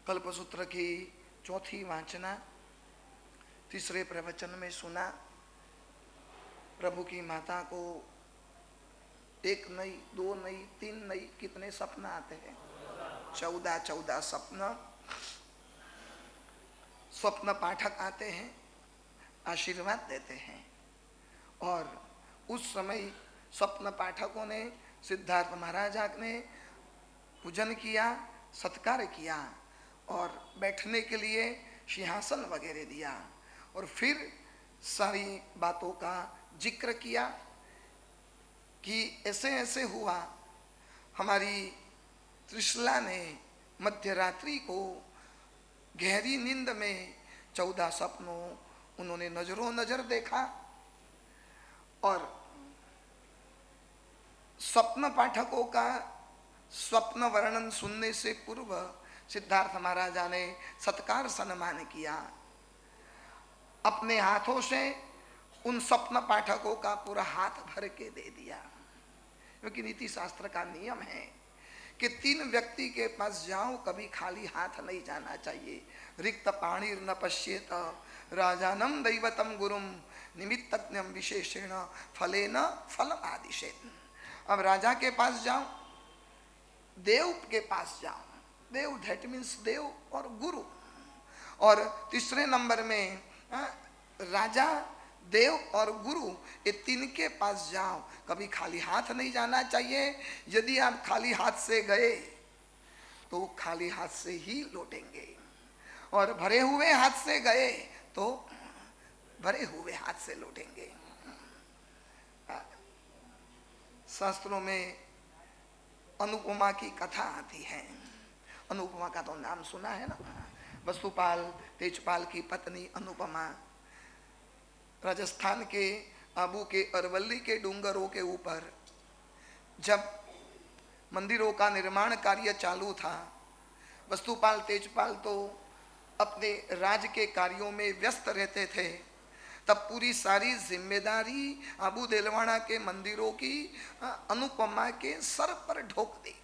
कल्पसूत्र की चौथी वाचना तीसरे प्रवचन में सुना। प्रभु की माता को एक नहीं, दो नहीं, तीन नहीं, कितने सपन आते हैं? 14 सपन। स्वप्न पाठक आते हैं, आशीर्वाद देते हैं। और उस समय स्वप्न पाठकों ने सिद्धार्थ महाराजा ने पूजन किया, सत्कार किया और बैठने के लिए सिंहासन वगैरह दिया। और फिर सारी बातों का जिक्र किया कि ऐसे ऐसे हुआ। हमारी त्रिशला ने मध्यरात्रि को गहरी नींद में 14 सपनों उन्होंने नजरों नजर देखा। और स्वप्न पाठकों का स्वप्न वर्णन सुनने से पूर्व सिद्धार्थ महाराजा ने सत्कार सम्मान किया। अपने हाथों से उन स्वप्न पाठकों का पूरा हाथ भर के दे दिया, क्योंकि नीति शास्त्र का नियम है कि 3 व्यक्ति के पास जाओ, कभी खाली हाथ नहीं जाना चाहिए। रिक्त पाणिर न पश्येत राजानम दैवतम गुरुम निमित्तज्ञम विशेषेण फलेन फलम आदिशेत। अब राजा के पास जाओ, देव के पास जाओ। देव दैट मीन्स देव और गुरु। और तीसरे नंबर में राजा, देव और गुरु, ये 3 के पास जाओ, कभी खाली हाथ नहीं जाना चाहिए। यदि आप खाली हाथ से गए तो खाली हाथ से ही लौटेंगे, और भरे हुए हाथ से गए तो भरे हुए हाथ से लौटेंगे। शास्त्रों में अनुपमा की कथा आती है। अनुपमा का तो नाम सुना है ना। वस्तुपाल तेजपाल की पत्नी अनुपमा राजस्थान के आबू के अरवल्ली के डूंगरों के ऊपर जब मंदिरों का निर्माण कार्य चालू था, वस्तुपाल तेजपाल तो अपने राज के कार्यों में व्यस्त रहते थे। तब पूरी सारी जिम्मेदारी आबू देलवाड़ा के मंदिरों की अनुपमा के सर पर ढोक दी।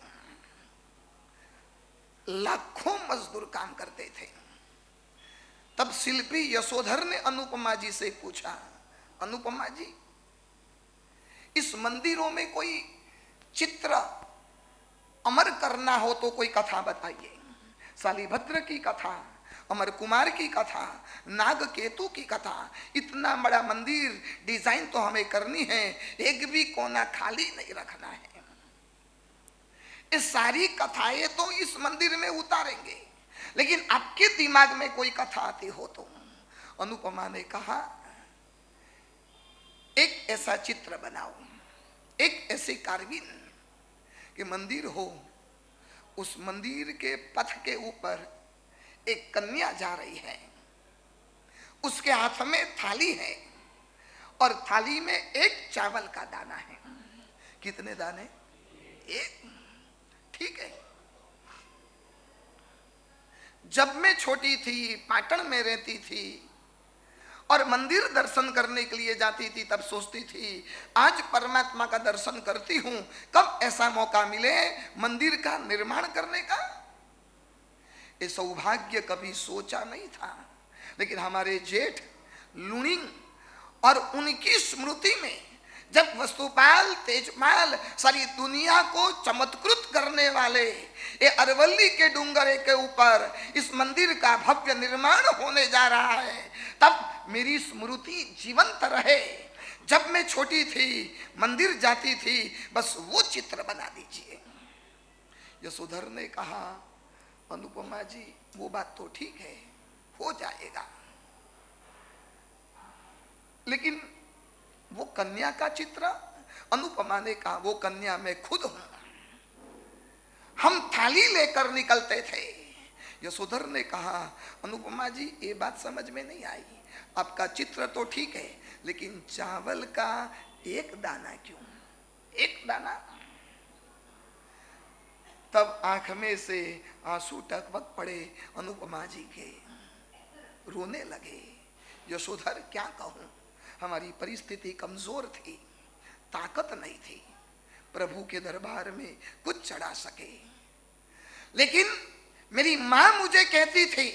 लाखों मजदूर काम करते थे। तब शिल्पी यशोधर ने अनुपमा जी से पूछा, अनुपमा जी, इस मंदिरों में कोई चित्र अमर करना हो तो कोई कथा बताइए। शालिभद्र की कथा, अमर कुमार की कथा, नाग केतु की कथा। इतना बड़ा मंदिर डिजाइन तो हमें करनी है, एक भी कोना खाली नहीं रखना है। ये सारी कथाएं तो इस मंदिर में उतारेंगे, लेकिन आपके दिमाग में कोई कथा आती हो तो। अनुपमा ने कहा, एक ऐसा चित्र बनाओ, एक ऐसी कार्विन कि मंदिर हो, उस मंदिर के पथ के ऊपर एक कन्या जा रही है, उसके हाथ में थाली है और थाली में एक चावल का दाना है। कितने दाने? एक। ठीक है। जब मैं छोटी थी, पाटन में रहती थी और मंदिर दर्शन करने के लिए जाती थी, तब सोचती थी आज परमात्मा का दर्शन करती हूं, कब ऐसा मौका मिले मंदिर का निर्माण करने का। ये सौभाग्य कभी सोचा नहीं था। लेकिन हमारे जेठ लुणिंग और उनकी स्मृति में जब वस्तुपाल तेजपाल सारी दुनिया को चमत्कृत करने वाले ये अरवल्ली के डूंगरे के ऊपर इस मंदिर का भव्य निर्माण होने जा रहा है, तब मेरी स्मृति जीवंत रहे। जब मैं छोटी थी, मंदिर जाती थी, बस वो चित्र बना दीजिए। यशोधर ने कहा, अनुपमा जी, वो बात तो ठीक है, हो जाएगा, लेकिन वो कन्या का चित्र। अनुपमा ने कहा, वो कन्या मैं खुद हूं। हम थाली लेकर निकलते थे। यशोधर ने कहा, अनुपमा जी, ये बात समझ में नहीं आई। आपका चित्र तो ठीक है, लेकिन चावल का एक दाना क्यों? एक दाना। तब आंख में से आंसू टपक पड़े अनुपमा जी के, रोने लगे। यशोधर, क्या कहूं, हमारी परिस्थिति कमजोर थी, ताकत नहीं थी प्रभु के दरबार में कुछ चढ़ा सके। लेकिन मेरी माँ मुझे कहती थी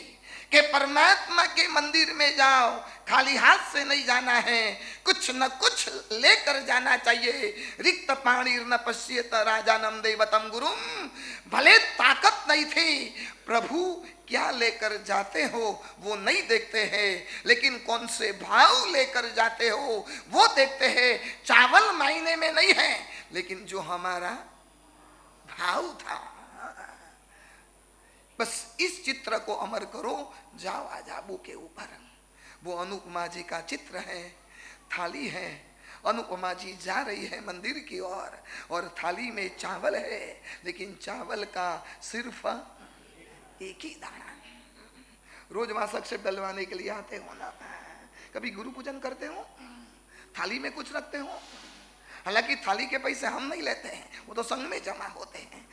कि परमात्मा के मंदिर में जाओ, खाली हाथ से नहीं जाना है, कुछ न कुछ लेकर जाना चाहिए। रिक्त पाणिर न पश्येत राजानम देवतम गुरुम। भले ताकत नहीं थी, प्रभु क्या लेकर जाते हो वो नहीं देखते हैं, लेकिन कौन से भाव लेकर जाते हो वो देखते हैं। चावल मायने में नहीं है, लेकिन जो हमारा भाव था। बस इस चित्र को अमर करो, जाओ आजाबू के ऊपर। वो अनुपमा जी का चित्र है, थाली है। अनुपमा जी जा रही है मंदिर की ओर और थाली में चावल है, लेकिन चावल का सिर्फ एक ही दाना। रोज वासक से डलवाने के लिए आते हो ना, कभी गुरु पूजन करते हो, थाली में कुछ रखते हो। हालांकि थाली के पैसे हम नहीं लेते हैं, वो तो संघ में जमा होते हैं,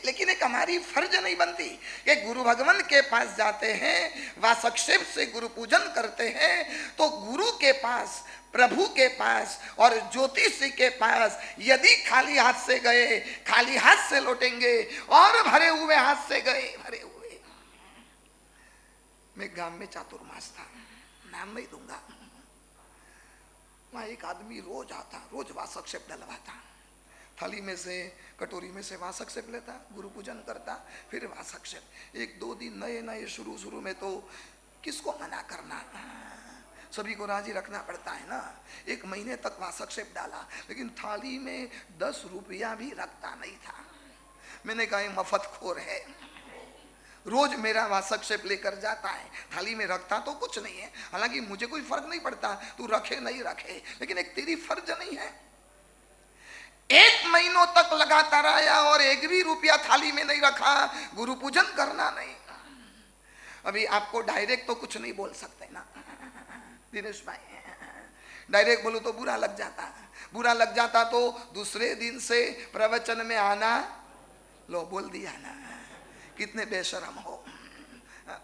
लेकिन एक हमारी फर्ज नहीं बनती कि गुरु भगवान के पास जाते हैं, वासक्षेप से गुरु पूजन करते हैं, तो गुरु के पास, प्रभु के पास और ज्योतिष के पास यदि खाली हाथ से गए, खाली हाथ से लौटेंगे और भरे हुए हाथ से गए, भरे हुए। मैं गांव में चातुर्मास था, नाम नहीं दूंगा, वहाँ एक आदमी रोज आता, रोज वासक्षेप डलवाता, थाली में से, कटोरी में से वासक्षेप लेता, गुरु पूजन करता, फिर वासक्षेप। एक दो दिन नए नए शुरू में तो किसको मना करना, सभी को राजी रखना पड़ता है ना। एक महीने तक वासक्षेप डाला, लेकिन थाली में 10 रुपया भी रखता नहीं था। मैंने कहा मफतखोर है, रोज मेरा वासक्षेप लेकर जाता है, थाली में रखता तो कुछ नहीं है। हालांकि मुझे कोई फर्क नहीं पड़ता तू रखे नहीं रखे, लेकिन एक तेरी फर्ज नहीं है। 1 महीनों तक लगातार आया और 1 भी रुपया थाली में नहीं रखा, गुरु पूजन करना नहीं। अभी आपको डायरेक्ट तो कुछ नहीं बोल सकते ना दिनेश भाई, डायरेक्ट बोलो तो बुरा लग जाता, बुरा लग जाता तो दूसरे दिन से प्रवचन में आना, लो बोल दिया ना, कितने बेशरम हो,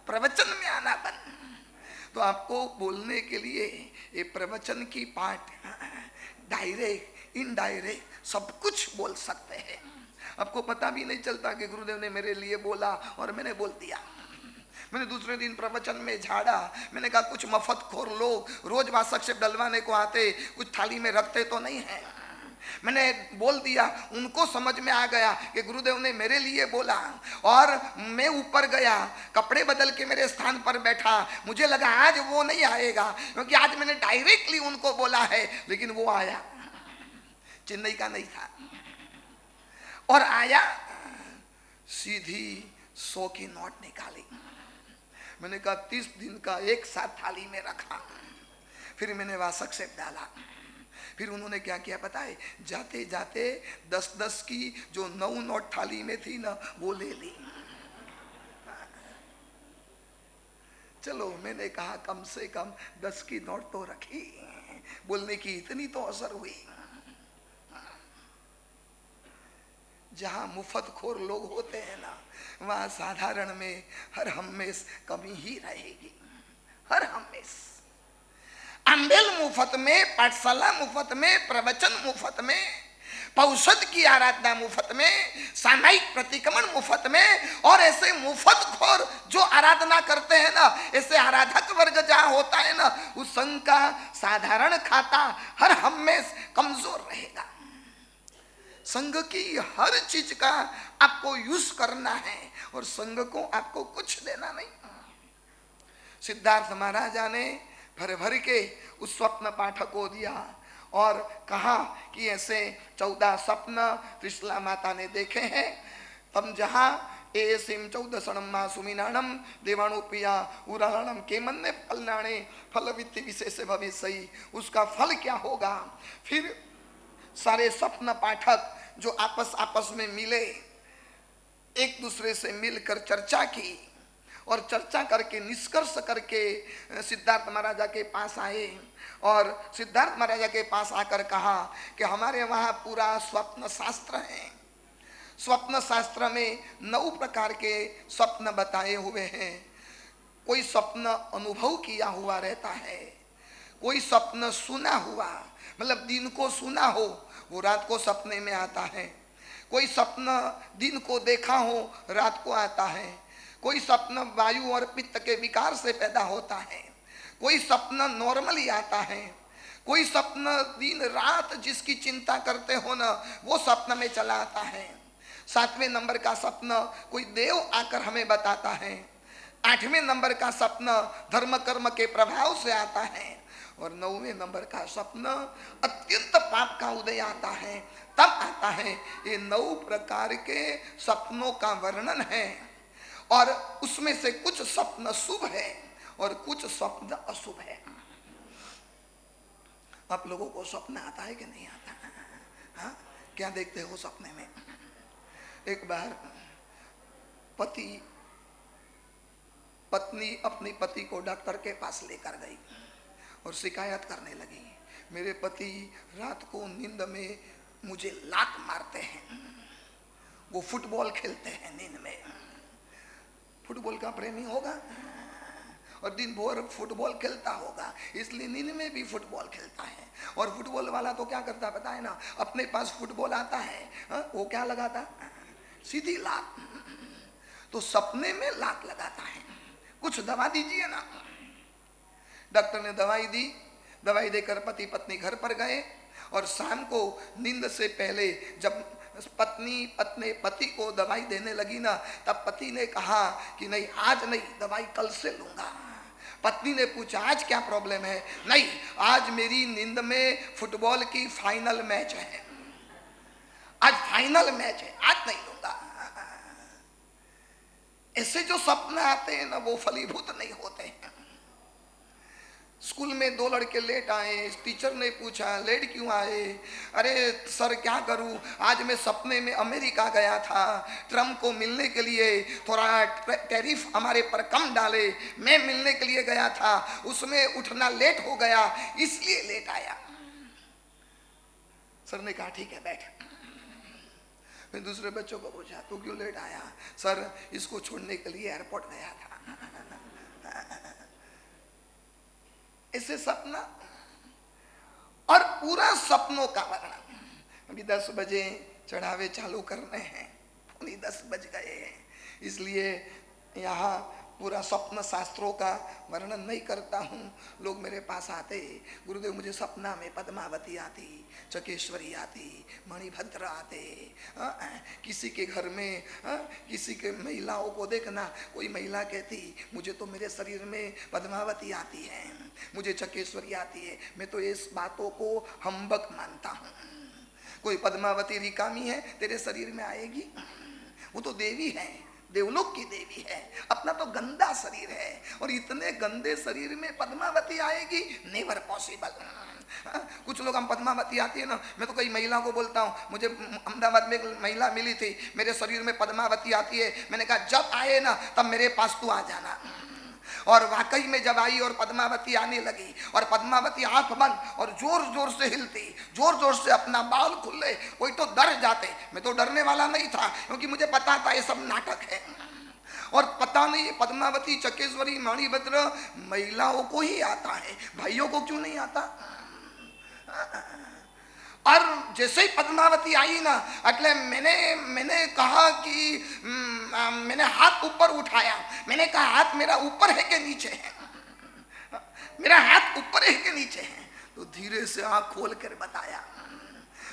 प्रवचन में आना बंद। तो आपको बोलने के लिए ये प्रवचन की पाठ डायरेक्ट इनडायरेक्ट सब कुछ बोल सकते हैं। आपको पता भी नहीं चलता कि गुरुदेव ने मेरे लिए बोला और मैंने बोल दिया। मैंने दूसरे दिन प्रवचन में झाड़ा, मैंने कहा कुछ मफतखोर लोग रोज वासक्षेप डलवाने को आते, कुछ थाली में रखते तो नहीं है। मैंने बोल दिया, उनको समझ में आ गया कि गुरुदेव ने मेरे लिए बोला, और मैं ऊपर गया, कपड़े बदल के मेरे स्थान पर बैठा। मुझे लगा आज वो नहीं आएगा, क्योंकि आज मैंने डायरेक्टली उनको बोला है, लेकिन वो आया, चेन्नई का नहीं था, और आया, सीधी 100 की नोट निकाली। मैंने कहा 30 दिन का एक साथ थाली में रखा, फिर मैंने वासक्षेप डाला। फिर उन्होंने क्या किया पता है, जाते जाते 10-10 की जो 9 नोट थाली में थी ना, वो ले ली। चलो मैंने कहा कम से कम 10 की नोट तो रखी, बोलने की इतनी तो असर हुई। जहां मुफ्तखोर लोग होते हैं ना, वहां साधारण में हर हमेश कमी ही रहेगी, हर हमेश। अंबेल मुफ्त में, पाठशाला मुफ्त में, प्रवचन मुफ्त में, पौषध की आराधना मुफ्त में, सामायिक प्रतिक्रमण मुफ्त में, और ऐसे मुफ्तखोर जो आराधना करते हैं ना, ऐसे आराधक वर्ग जहां होता है ना, उस संघ का साधारण खाता हर हमेश कमजोर रहेगा। संघ की हर चीज का आपको यूज करना है और संघ को आपको कुछ देना नहीं। सिद्धार्थ महाराजा ने भर भर के उस स्वप्न पाठक को दिया और कहा कि ऐसे 14 स्वप्न त्रिशला माता ने देखे हैं। तब जहां एसिम 14 सुमिनाणम देवाणुपिया उराणम केमन्ने फलनाणे फलवित्ति विशेष भविष्य, उसका फल क्या होगा। फिर सारे स्वप्न पाठक जो आपस में मिले, एक दूसरे से मिलकर चर्चा की और चर्चा करके निष्कर्ष करके सिद्धार्थ महाराजा के पास आए और सिद्धार्थ महाराजा के पास आकर कहा कि हमारे वहाँ पूरा स्वप्न शास्त्र है। स्वप्न शास्त्र में 9 प्रकार के स्वप्न बताए हुए हैं। कोई स्वप्न अनुभव किया हुआ रहता है, कोई स्वप्न सुना हुआ, मतलब दिन को सुना हो वो रात को सपने में आता है, कोई स्वप्न दिन को देखा हो रात को आता है, कोई स्वप्न वायु और पित्त के विकार से पैदा होता है, कोई स्वप्न नॉर्मली आता है, कोई स्वप्न दिन रात जिसकी चिंता करते हो ना वो स्वप्न में चला आता है। 7वें नंबर का स्वप्न कोई देव आकर हमें बताता है। 8वें नंबर का स्वप्न धर्म कर्म के प्रभाव से आता है। और 9वें नंबर का स्वप्न अत्यंत पाप का उदय आता है, तब आता है। ये 9 प्रकार के स्वप्नों का वर्णन है और उसमें से कुछ स्वप्न शुभ है और कुछ स्वप्न अशुभ है। आप लोगों को स्वप्न आता है कि नहीं आता? हाँ, क्या देखते हो सपने में? एक बार पत्नी अपने पति को डॉक्टर के पास लेकर गई और शिकायत करने लगी, मेरे पति रात को नींद में मुझे लात मारते हैं, वो फुटबॉल खेलते हैं नींद में। फुटबॉल का प्रेमी होगा और दिन भर फुटबॉल खेलता होगा, इसलिए नींद में भी फुटबॉल खेलता है। और फुटबॉल वाला तो क्या करता पता है ना, अपने पास फुटबॉल आता है, वो क्या लगाता, सीधी लात। तो सपने में लात लगाता है, कुछ दवा दीजिए ना। डॉक्टर ने दवाई दी, दवाई देकर पति पत्नी घर पर गए और शाम को नींद से पहले जब पत्नी अपने पति को दवाई देने लगी ना, तब पति ने कहा कि नहीं आज नहीं, दवाई कल से लूंगा। पत्नी ने पूछा आज क्या प्रॉब्लम है? नहीं, आज मेरी नींद में फुटबॉल की फाइनल मैच है, आज फाइनल मैच है, आज नहीं लूंगा। ऐसे जो सपने आते हैं ना वो फलीभूत नहीं होते हैं। स्कूल में 2 लड़के लेट आए, टीचर ने पूछा लेट क्यों आए? अरे सर क्या करूं, आज मैं सपने में अमेरिका गया था, ट्रम्प को मिलने के लिए थोड़ा टैरिफ हमारे पर कम डाले, मैं मिलने के लिए गया था, उसमें उठना लेट हो गया इसलिए लेट आया। सर ने कहा ठीक है बैठ। फिर दूसरे बच्चों को पूछा तू क्यों लेट आया? सर इसको छोड़ने के लिए एयरपोर्ट गया था। ऐसे सपना और पूरा सपनों का वर्णन। अभी 10 बजे चढ़ावे चालू करने हैं, उन्हीं 10 बज गए हैं, इसलिए यहाँ पूरा स्वप्न शास्त्रों का वर्णन नहीं करता हूँ। लोग मेरे पास आते, गुरुदेव मुझे सपना में पद्मावती आती, चकेश्वरी आती, मणिभद्र आते। किसी के घर में किसी के महिलाओं को देखना, कोई महिला कहती मुझे तो मेरे शरीर में पद्मावती आती है, मुझे चकेश्वरी आती है। मैं तो इस बातों को हम्बक मानता हूँ। कोई पद्मावती रिकामी है तेरे शरीर में आएगी? वो तो देवी है, देवलोक की देवी है, अपना तो गंदा शरीर है और इतने गंदे शरीर में पद्मावती आएगी? Never possible. कुछ लोग हम पद्मावती आती है ना, मैं तो कई महिलाओं को बोलता हूँ, मुझे अहमदाबाद में एक महिला मिली थी, मेरे शरीर में पद्मावती आती है। मैंने कहा जब आए ना तब मेरे पास तू आ जाना। और वाकई में जब आई और पद्मावती आने लगी और पद्मावती आंख बंद और जोर जोर से हिलती, जोर जोर से अपना बाल खुले, कोई तो डर जाते। मैं तो डरने वाला नहीं था क्योंकि मुझे पता था ये सब नाटक है। और पता नहीं पद्मावती चकेश्वरी मणिभद्र महिलाओं को ही आता है, भाइयों को क्यों नहीं आता? और जैसे ही पद्मावती आई ना, अगले मैंने कहा कि मैंने हाथ ऊपर उठाया, मैंने कहा हाथ मेरा ऊपर है कि नीचे है? मेरा हाथ ऊपर है कि नीचे है? तो धीरे से आंख खोल कर बताया।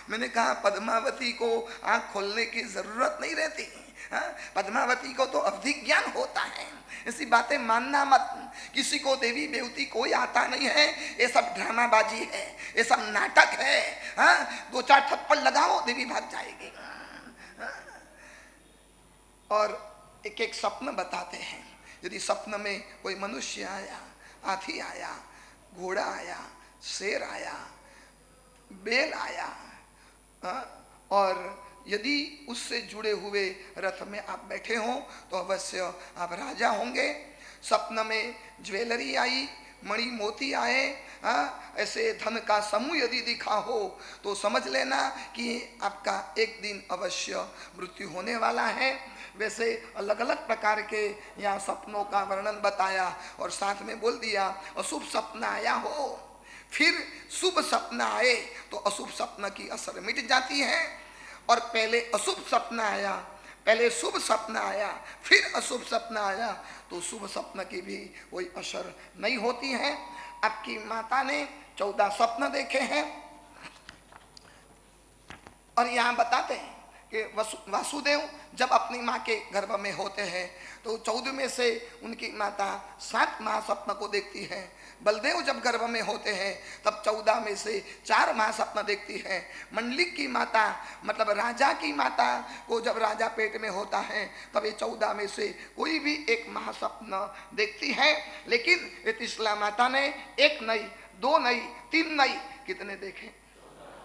मैंने कहा पद्मावती को आंख खोलने की जरूरत नहीं रहती, पद्मावती को तो अवधि ज्ञान होता है। ऐसी बातें मानना मत, किसी को देवी देवती कोई आता नहीं है, ये सब ड्रामाबाजी है, ये सब नाटक है। 2-4 थप्पड़ लगाओ देवी भाग जाएगी। और एक एक स्वप्न बताते हैं। यदि स्वप्न में कोई मनुष्य आया, हाथी आया, घोड़ा आया, शेर आया, बैल आया, और यदि उससे जुड़े हुए रथ में आप बैठे हो तो अवश्य आप राजा होंगे। स्वप्न में ज्वेलरी आई, मणि मोती आए, ऐसे धन का समूह यदि दिखा हो तो समझ लेना कि आपका एक दिन अवश्य मृत्यु होने वाला है। वैसे अलग अलग प्रकार के यहाँ सपनों का वर्णन बताया और साथ में बोल दिया अशुभ सपना आया हो फिर शुभ सपना आए तो अशुभ सपना की असर मिट जाती है। और पहले अशुभ सपना आया पहले शुभ स्वप्न आया, फिर अशुभ स्वप्न आया, तो शुभ स्वप्न की भी कोई असर नहीं होती है। आपकी माता ने 14 स्वप्न देखे हैं और यहाँ बताते हैं कि वासुदेव जब अपनी माँ के गर्भ में होते हैं तो 14 में से उनकी माता 7 महास्वप्न को देखती है। बलदेव जब गर्भ में होते हैं तब 14 में से 4 महास्वप्न देखती है। मंडलिक की माता मतलब राजा की माता को जब राजा पेट में होता है तब ये 14 में से कोई भी एक महास्वप्न देखती है। लेकिन ये त्रिशला माता ने 1 नहीं, 2 नहीं, 3 नहीं, कितने देखे?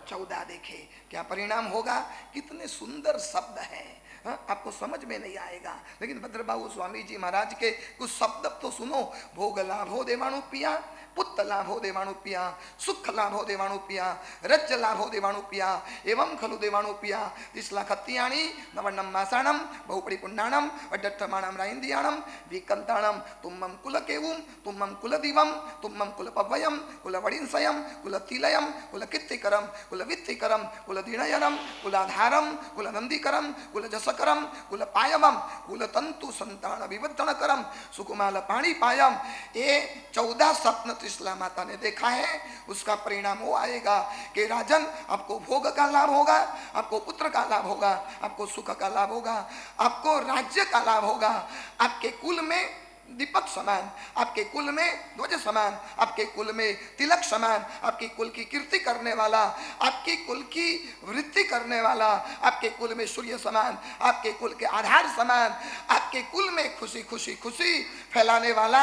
14 देखे। क्या परिणाम होगा? कितने सुंदर शब्द है, आपको समझ में नहीं आएगा, लेकिन भद्रबाहु स्वामी जी महाराज के कुछ शब्द तो सुनो। भोग लाभो देवाणु पिया, पुत्र लाभो देवाणु पिया, सुख लाभो देवाणु पिया, रज लाभो देवाणु पिया, एवं खलु देवाणु पिया, तिसला खत्तियाणी नवन्नम मासाणम बहुपड़ी पुण्डाणम अड्डमाणम राइंदियाणम विकंताणम तुम्मम कुल केवुम तुम्मम कुल दिवम तुम्मम कुल पवयम कुल वड़िंसयम कुल तिलयम कुल कीर्तिकरम कुल वित्तिकरम कुल दीनयनम कुलाधारम कुल नंदीकरम कुल जसकरम कुल पायमम कुल तंतु संतान विवर्तनकरम सुकुमाल पाणी पायम। ये 14 स्वप्न त्रिशला माता ने देखा है। उसका परिणाम वो आएगा कि राजन आपको भोग का लाभ होगा, आपको पुत्र का लाभ होगा, आपको सुख का लाभ होगा, आपको राज्य का लाभ होगा, आपके कुल में दीपक समान, आपके कुल में ध्वज समान, आपके कुल में तिलक समान, आपकी कुल की कीर्ति करने वाला, आपकी कुल की वृद्धि करने वाला, आपके कुल में सूर्य समान, आपके कुल के आधार समान, आपके कुल में खुशी खुशी खुशी फैलाने वाला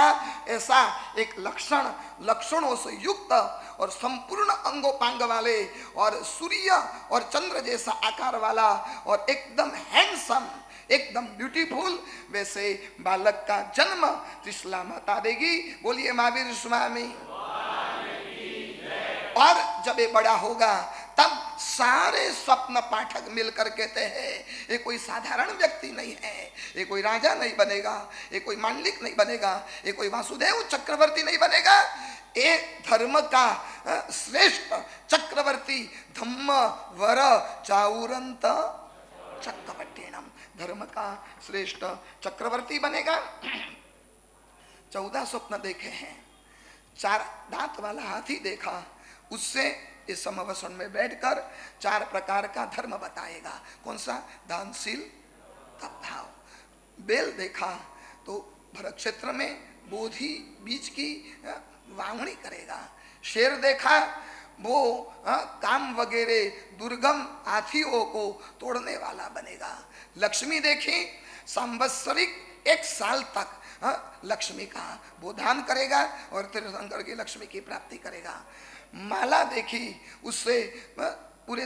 ऐसा एक लक्षणों से युक्त और संपूर्ण अंगोपांग वाले और सूर्य और चंद्र जैसा आकार वाला और एकदम हैंडसम, एकदम ब्यूटीफुल वैसे बालक का जन्म त्रिशला माता देगी। बोलिए महावीर स्वामी। और जब ये बड़ा होगा तब सारे स्वप्न पाठक मिलकर कहते हैं ये कोई साधारण व्यक्ति नहीं है, ये कोई राजा नहीं बनेगा, ये कोई मांडलिक नहीं बनेगा, ये कोई वासुदेव चक्रवर्ती नहीं बनेगा, ये धर्म का श्रेष्ठ चक्रवर्ती धम्म वर चाउरंत चक्रवर्तीणम, धर्म का श्रेष्ठ चक्रवर्ती बनेगा। 14 स्वप्न देखे हैं। 4 दांत वाला हाथी देखा, उससे इस समवसन में बैठकर 4 प्रकार का धर्म बताएगा। कौन सा? दानशील, तपभाव। बेल देखा तो भरत क्षेत्र में बोधि बीज की वावणी करेगा। शेर देखा वो काम वगैरह दुर्गम हाथियों को तोड़ने वाला बनेगा। लक्ष्मी देखी, संवत्सरिक 1 साल तक लक्ष्मी का वो दान करेगा और तीर्थंकर की लक्ष्मी की प्राप्ति करेगा। माला देखी, उससे पूरे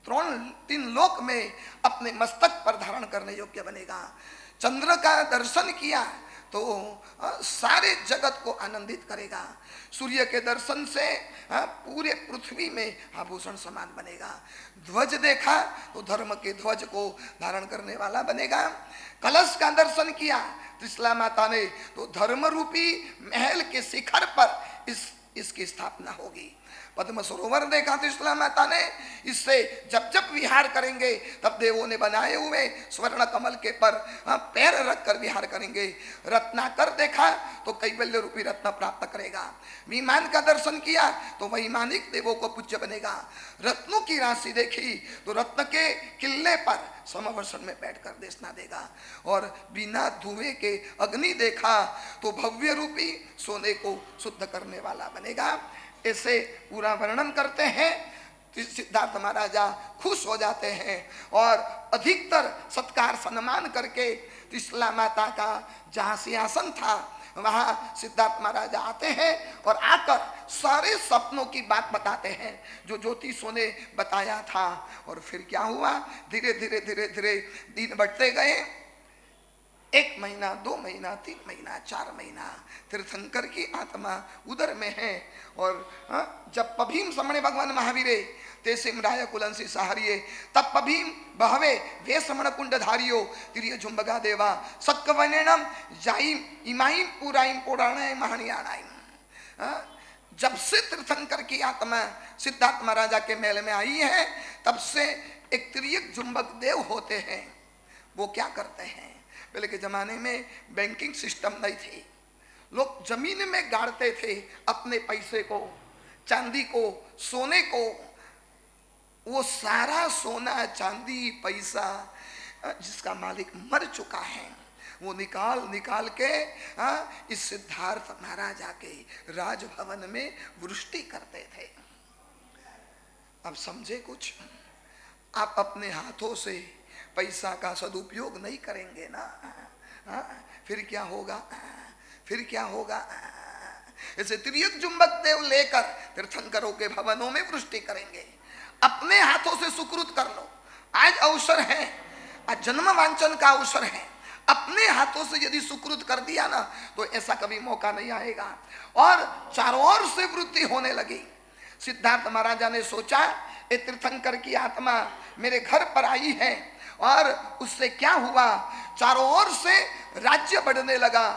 3 लोक में अपने मस्तक पर धारण करने योग्य बनेगा। चंद्र का दर्शन किया तो सारे जगत को आनंदित करेगा। सूर्य के दर्शन से पूरे पृथ्वी में आभूषण समान बनेगा। ध्वज देखा तो धर्म के ध्वज को धारण करने वाला बनेगा। कलश का दर्शन किया त्रिशला माता ने तो धर्म रूपी महल के शिखर पर इसकी स्थापना होगी। पद्म सरोवर देखा त्रिशला माता ने, इससे जब जब विहार करेंगे तब देवों ने बनाए हुए स्वर्ण कमल के पर पैर रख कर विहार करेंगे। रत्नाकर देखा तो कैवल्य रूपी रत्न प्राप्त करेगा। विमान का दर्शन किया तो वैमानिक देवों को पूज्य बनेगा। रत्नों की राशि देखी तो रत्न के किले पर समवर्षण में बैठकर देशना देगा। और बिना धुएं के अग्नि देखा तो भव्य रूपी सोने को शुद्ध करने वाला बनेगा। ऐसे पूरा वर्णन करते हैं। सिद्धार्थ महाराजा खुश हो जाते हैं और अधिकतर सत्कार सम्मान करके त्रिशला माता का जहाँ सिंहासन था वहाँ सिद्धार्थ महाराजा आते हैं और आकर सारे सपनों की बात बताते हैं जो ज्योतिषों ने बताया था। और फिर क्या हुआ, धीरे धीरे धीरे धीरे दिन बढ़ते गए। 1 महीना, 2 महीना, 3 महीना, 4 महीना तीर्थंकर की आत्मा उदर में है। और जब पभीम समणे भगवान महावीरे तेसिम राय कुलंसी सहारिये तब पभीम बहवे वे समण कुंड धारियो तिरिय झुंबगा देवा सक्कवनेणम जाइम इमाइम पुराइम पुराणाइम महानियाणाइम। जब से तीर्थंकर की आत्मा सिद्धार्थ महाराजा के महल में आई है तब से एक तिरियक झुंबक देव होते हैं, वो क्या करते हैं, पहले के जमाने में बैंकिंग सिस्टम नहीं थी, लोग जमीन में गाड़ते थे अपने पैसे को, चांदी को, सोने को। वो सारा सोना चांदी पैसा जिसका मालिक मर चुका है वो निकाल निकाल के इस सिद्धार्थ महाराजा के राजभवन में वृष्टि करते थे। अब समझे कुछ, आप अपने हाथों से पैसा का सदुपयोग नहीं करेंगे ना, फिर क्या होगा, फिर क्या होगा। ऐसे त्रियक जुम्बक देव लेकर तीर्थंकरों के भवनों में वृष्टि करेंगे। अपने हाथों से सुकृत कर लो, आज अवसर है, आज जन्म वांचन का अवसर है। अपने हाथों से यदि सुकृत कर दिया ना तो ऐसा कभी मौका नहीं आएगा। और चारों ओर से वृद्धि होने लगी। सिद्धार्थ महाराजा ने सोचा ये तीर्थंकर की आत्मा मेरे घर पर आई है, और उससे क्या हुआ, चारों ओर से राज्य बढ़ने लगा,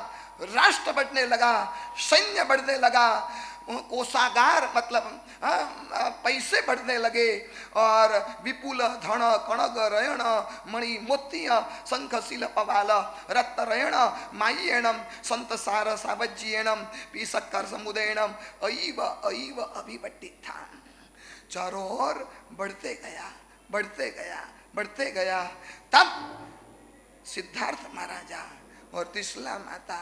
राष्ट्र बढ़ने लगा, सैन्य बढ़ने लगा, कोषागार मतलब पैसे बढ़ने लगे, और विपुल धन कणग रयण मणि मोती शंख शिल पवाल रत्न रयण मायेणम संत सार सावज्येणम पीसक्कर समुदयणम अईव अईव अभिवटिथा। चारों ओर बढ़ते गया, बढ़ते गया, बढ़ते गया। तब सिद्धार्थ महाराजा और त्रिशला माता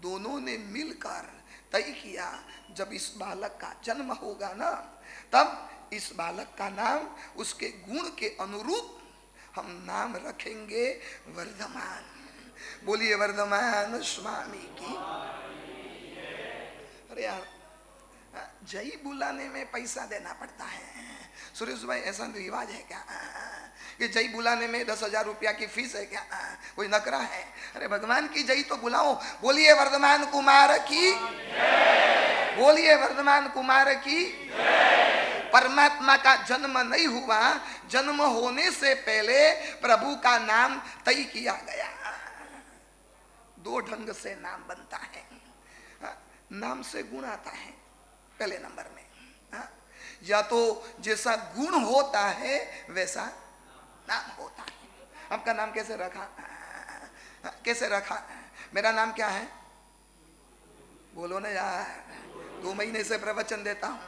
दोनों ने मिलकर तय किया, जब इस बालक का जन्म होगा ना तब इस बालक का नाम उसके गुण के अनुरूप हम नाम रखेंगे वर्धमान। बोलिए वर्धमान स्वामी की। अरे यार, जय बुलाने में पैसा देना पड़ता है। सुरेश भाई ऐसा रिवाज है क्या कि जय बुलाने में 10,000 रुपया की फीस है क्या, कोई नकरा है? अरे भगवान की जय तो बुलाओ। बोलिए वर्धमान कुमार की, बोलिए वर्धमान कुमार की। परमात्मा का जन्म नहीं हुआ, जन्म होने से पहले प्रभु का नाम तय किया गया। दो ढंग से नाम बनता है, नाम से गुण आता है पहले नंबर में, या तो जैसा गुण होता है वैसा नाम होता है। आपका नाम कैसे रखा, कैसे रखा? मेरा नाम क्या है? बोलो ना यार, 2 महीने से प्रवचन देता हूँ,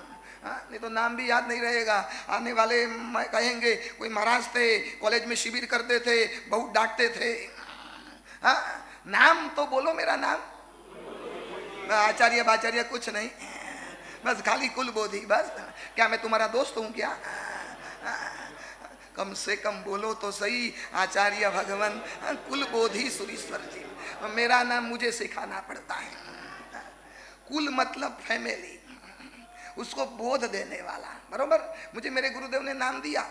नहीं तो नाम भी याद नहीं रहेगा। आने वाले कहेंगे कोई महाराज थे, कॉलेज में शिविर करते थे, बहुत डांटते थे। नाम तो बोलो, मेरा नाम आचार्य बाचार्य कुछ नहीं, बस खाली कुलबोधि। बस क्या मैं तुम्हारा दोस्त हूँ क्या? कम से कम बोलो तो सही, आचार्य भगवान कुलबोधि सुरीश्वर जी। मेरा नाम मुझे सिखाना पड़ता है। कुल मतलब फैमिली, उसको बोध देने वाला, बरोबर। मुझे मेरे गुरुदेव ने नाम दिया,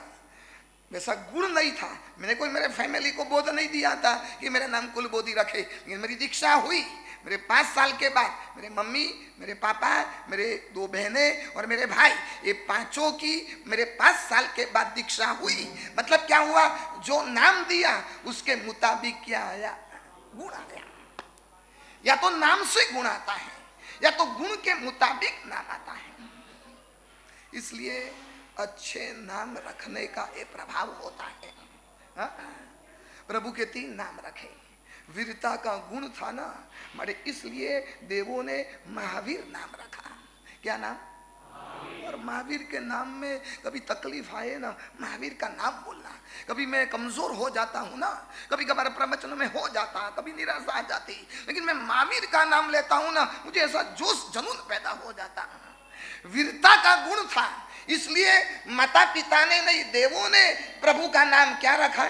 वैसा गुण नहीं था, मैंने कोई मेरे फैमिली को बोध नहीं दिया था कि मेरा नाम कुलबोधि रखे। लेकिन मेरी दीक्षा हुई मेरे 5 साल के बाद। मेरे मम्मी, मेरे पापा, मेरे 2 बहनें और मेरे भाई, ये पांचों की मेरे 5 साल के बाद दीक्षा हुई। मतलब क्या हुआ, जो नाम दिया उसके मुताबिक क्या आया, गुण आया। या तो नाम से गुण आता है या तो गुण के मुताबिक नाम आता है। इसलिए अच्छे नाम रखने का एक प्रभाव होता है। प्रभु के 3 नाम रखे। वीरता का गुण था ना, हमारे इसलिए देवों ने महावीर नाम रखा। क्या नाम? और महावीर के नाम में कभी तकलीफ आए ना, महावीर का नाम बोलना। कभी मैं कमजोर हो जाता हूँ ना, कभी कभार प्रवचन में हो जाता, कभी निराशा आ जाती, लेकिन मैं महावीर का नाम लेता हूँ ना, मुझे ऐसा जोश जुनून पैदा हो जाता। वीरता का गुण था, इसलिए माता पिता ने नहीं, देवों ने प्रभु का नाम क्या रखा,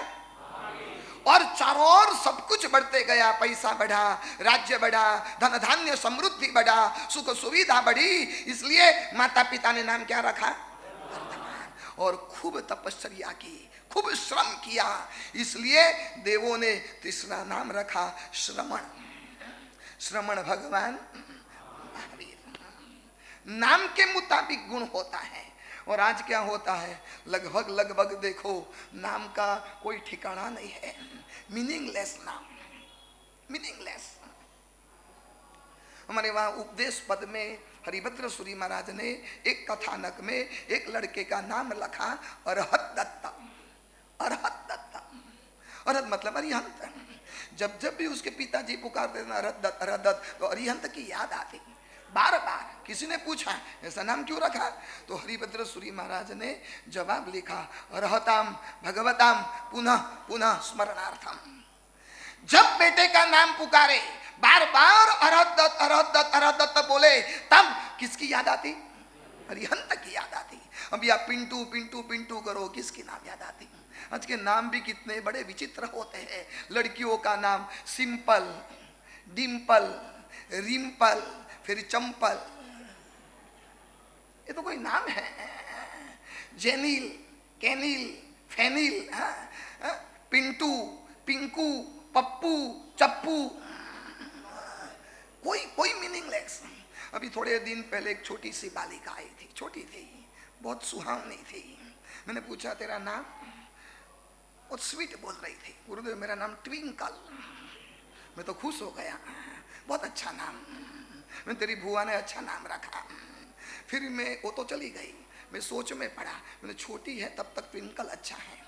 और चारों ओर सब कुछ बढ़ते गया। पैसा बढ़ा, राज्य बढ़ा, धन धान्य समृद्धि बढ़ा, सुख सुविधा बढ़ी। इसलिए माता पिता ने नाम क्या रखा, वर्धमान। और खूब तपस्या की, खूब श्रम किया, इसलिए देवों ने तीसरा नाम रखा श्रमण। श्रमण भगवान महावीर। नाम के मुताबिक गुण होता है। और आज क्या होता है, लगभग लगभग देखो नाम का कोई ठिकाना नहीं है। मीनिंगलेस नाम, मीनिंगलेस। हमारे वहां उपदेश पद में हरिभद्र सूरी महाराज ने एक कथानक में एक लड़के का नाम रखा अरहत दत्ता। अरहत दत्ता। अरहत मतलब अरिहंत। जब जब भी उसके पिताजी पुकारते थे अरहत अरहत, तो अरिहंत की याद आती। बार बार किसी ने पूछा ऐसा नाम क्यों रखा, तो हरिभद्र सूरी महाराज ने जवाब लिखा, अरहताम भगवताम पुनः पुनः स्मरणार्थम। जब बेटे का नाम पुकारे, बार बार अरहत अरहत अरहत बोले, तब किसकी याद आती? अरिहंत की याद आती। अभी आप पिंटू पिंटू पिंटू करो, किसकी नाम याद आती? आज के नाम भी कितने बड़े विचित्र होते हैं। लड़कियों का नाम सिंपल, डिम्पल, रिम्पल, फिर चंपल, ये तो कोई नाम है? जेनिल, कैनिल, फेनिल, पिंटू, पिंकू, पप्पू, चप्पू, कोई कोई मीनिंगलेस। अभी थोड़े दिन पहले एक छोटी सी बालिका आई थी, छोटी थी, बहुत सुहावनी थी। मैंने पूछा तेरा नाम? बहुत स्वीट बोल रही थी, गुरुदेव मेरा नाम ट्विंकल। मैं तो खुश हो गया, बहुत अच्छा नाम, मैं तेरी बुआ ने अच्छा नाम रखा। फिर मैं वो तो चली गई, मैं सोच में पड़ा, मैंने छोटी है तब तक ट्विंकल अच्छा है,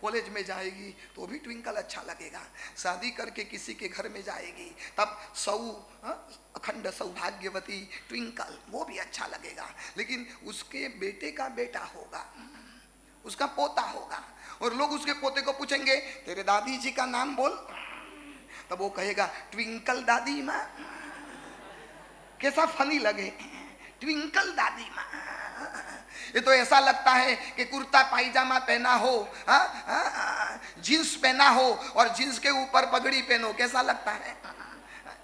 कॉलेज में जाएगी तो भी ट्विंकल अच्छा लगेगा, शादी करके किसी के घर में जाएगी तब अखंड सौभाग्यवती ट्विंकल, वो भी अच्छा लगेगा। लेकिन उसके बेटे का बेटा होगा, उसका पोता होगा, और लोग उसके पोते को पूछेंगे तेरे दादी जी का नाम बोल, तब वो कहेगा ट्विंकल दादी माँ। कैसा फनी लगे, ट्विंकल दादी माँ। ये तो ऐसा लगता है कि कुर्ता पायजामा पहना हो, जींस पहना हो और जींस के ऊपर पगड़ी पहनो, कैसा लगता है?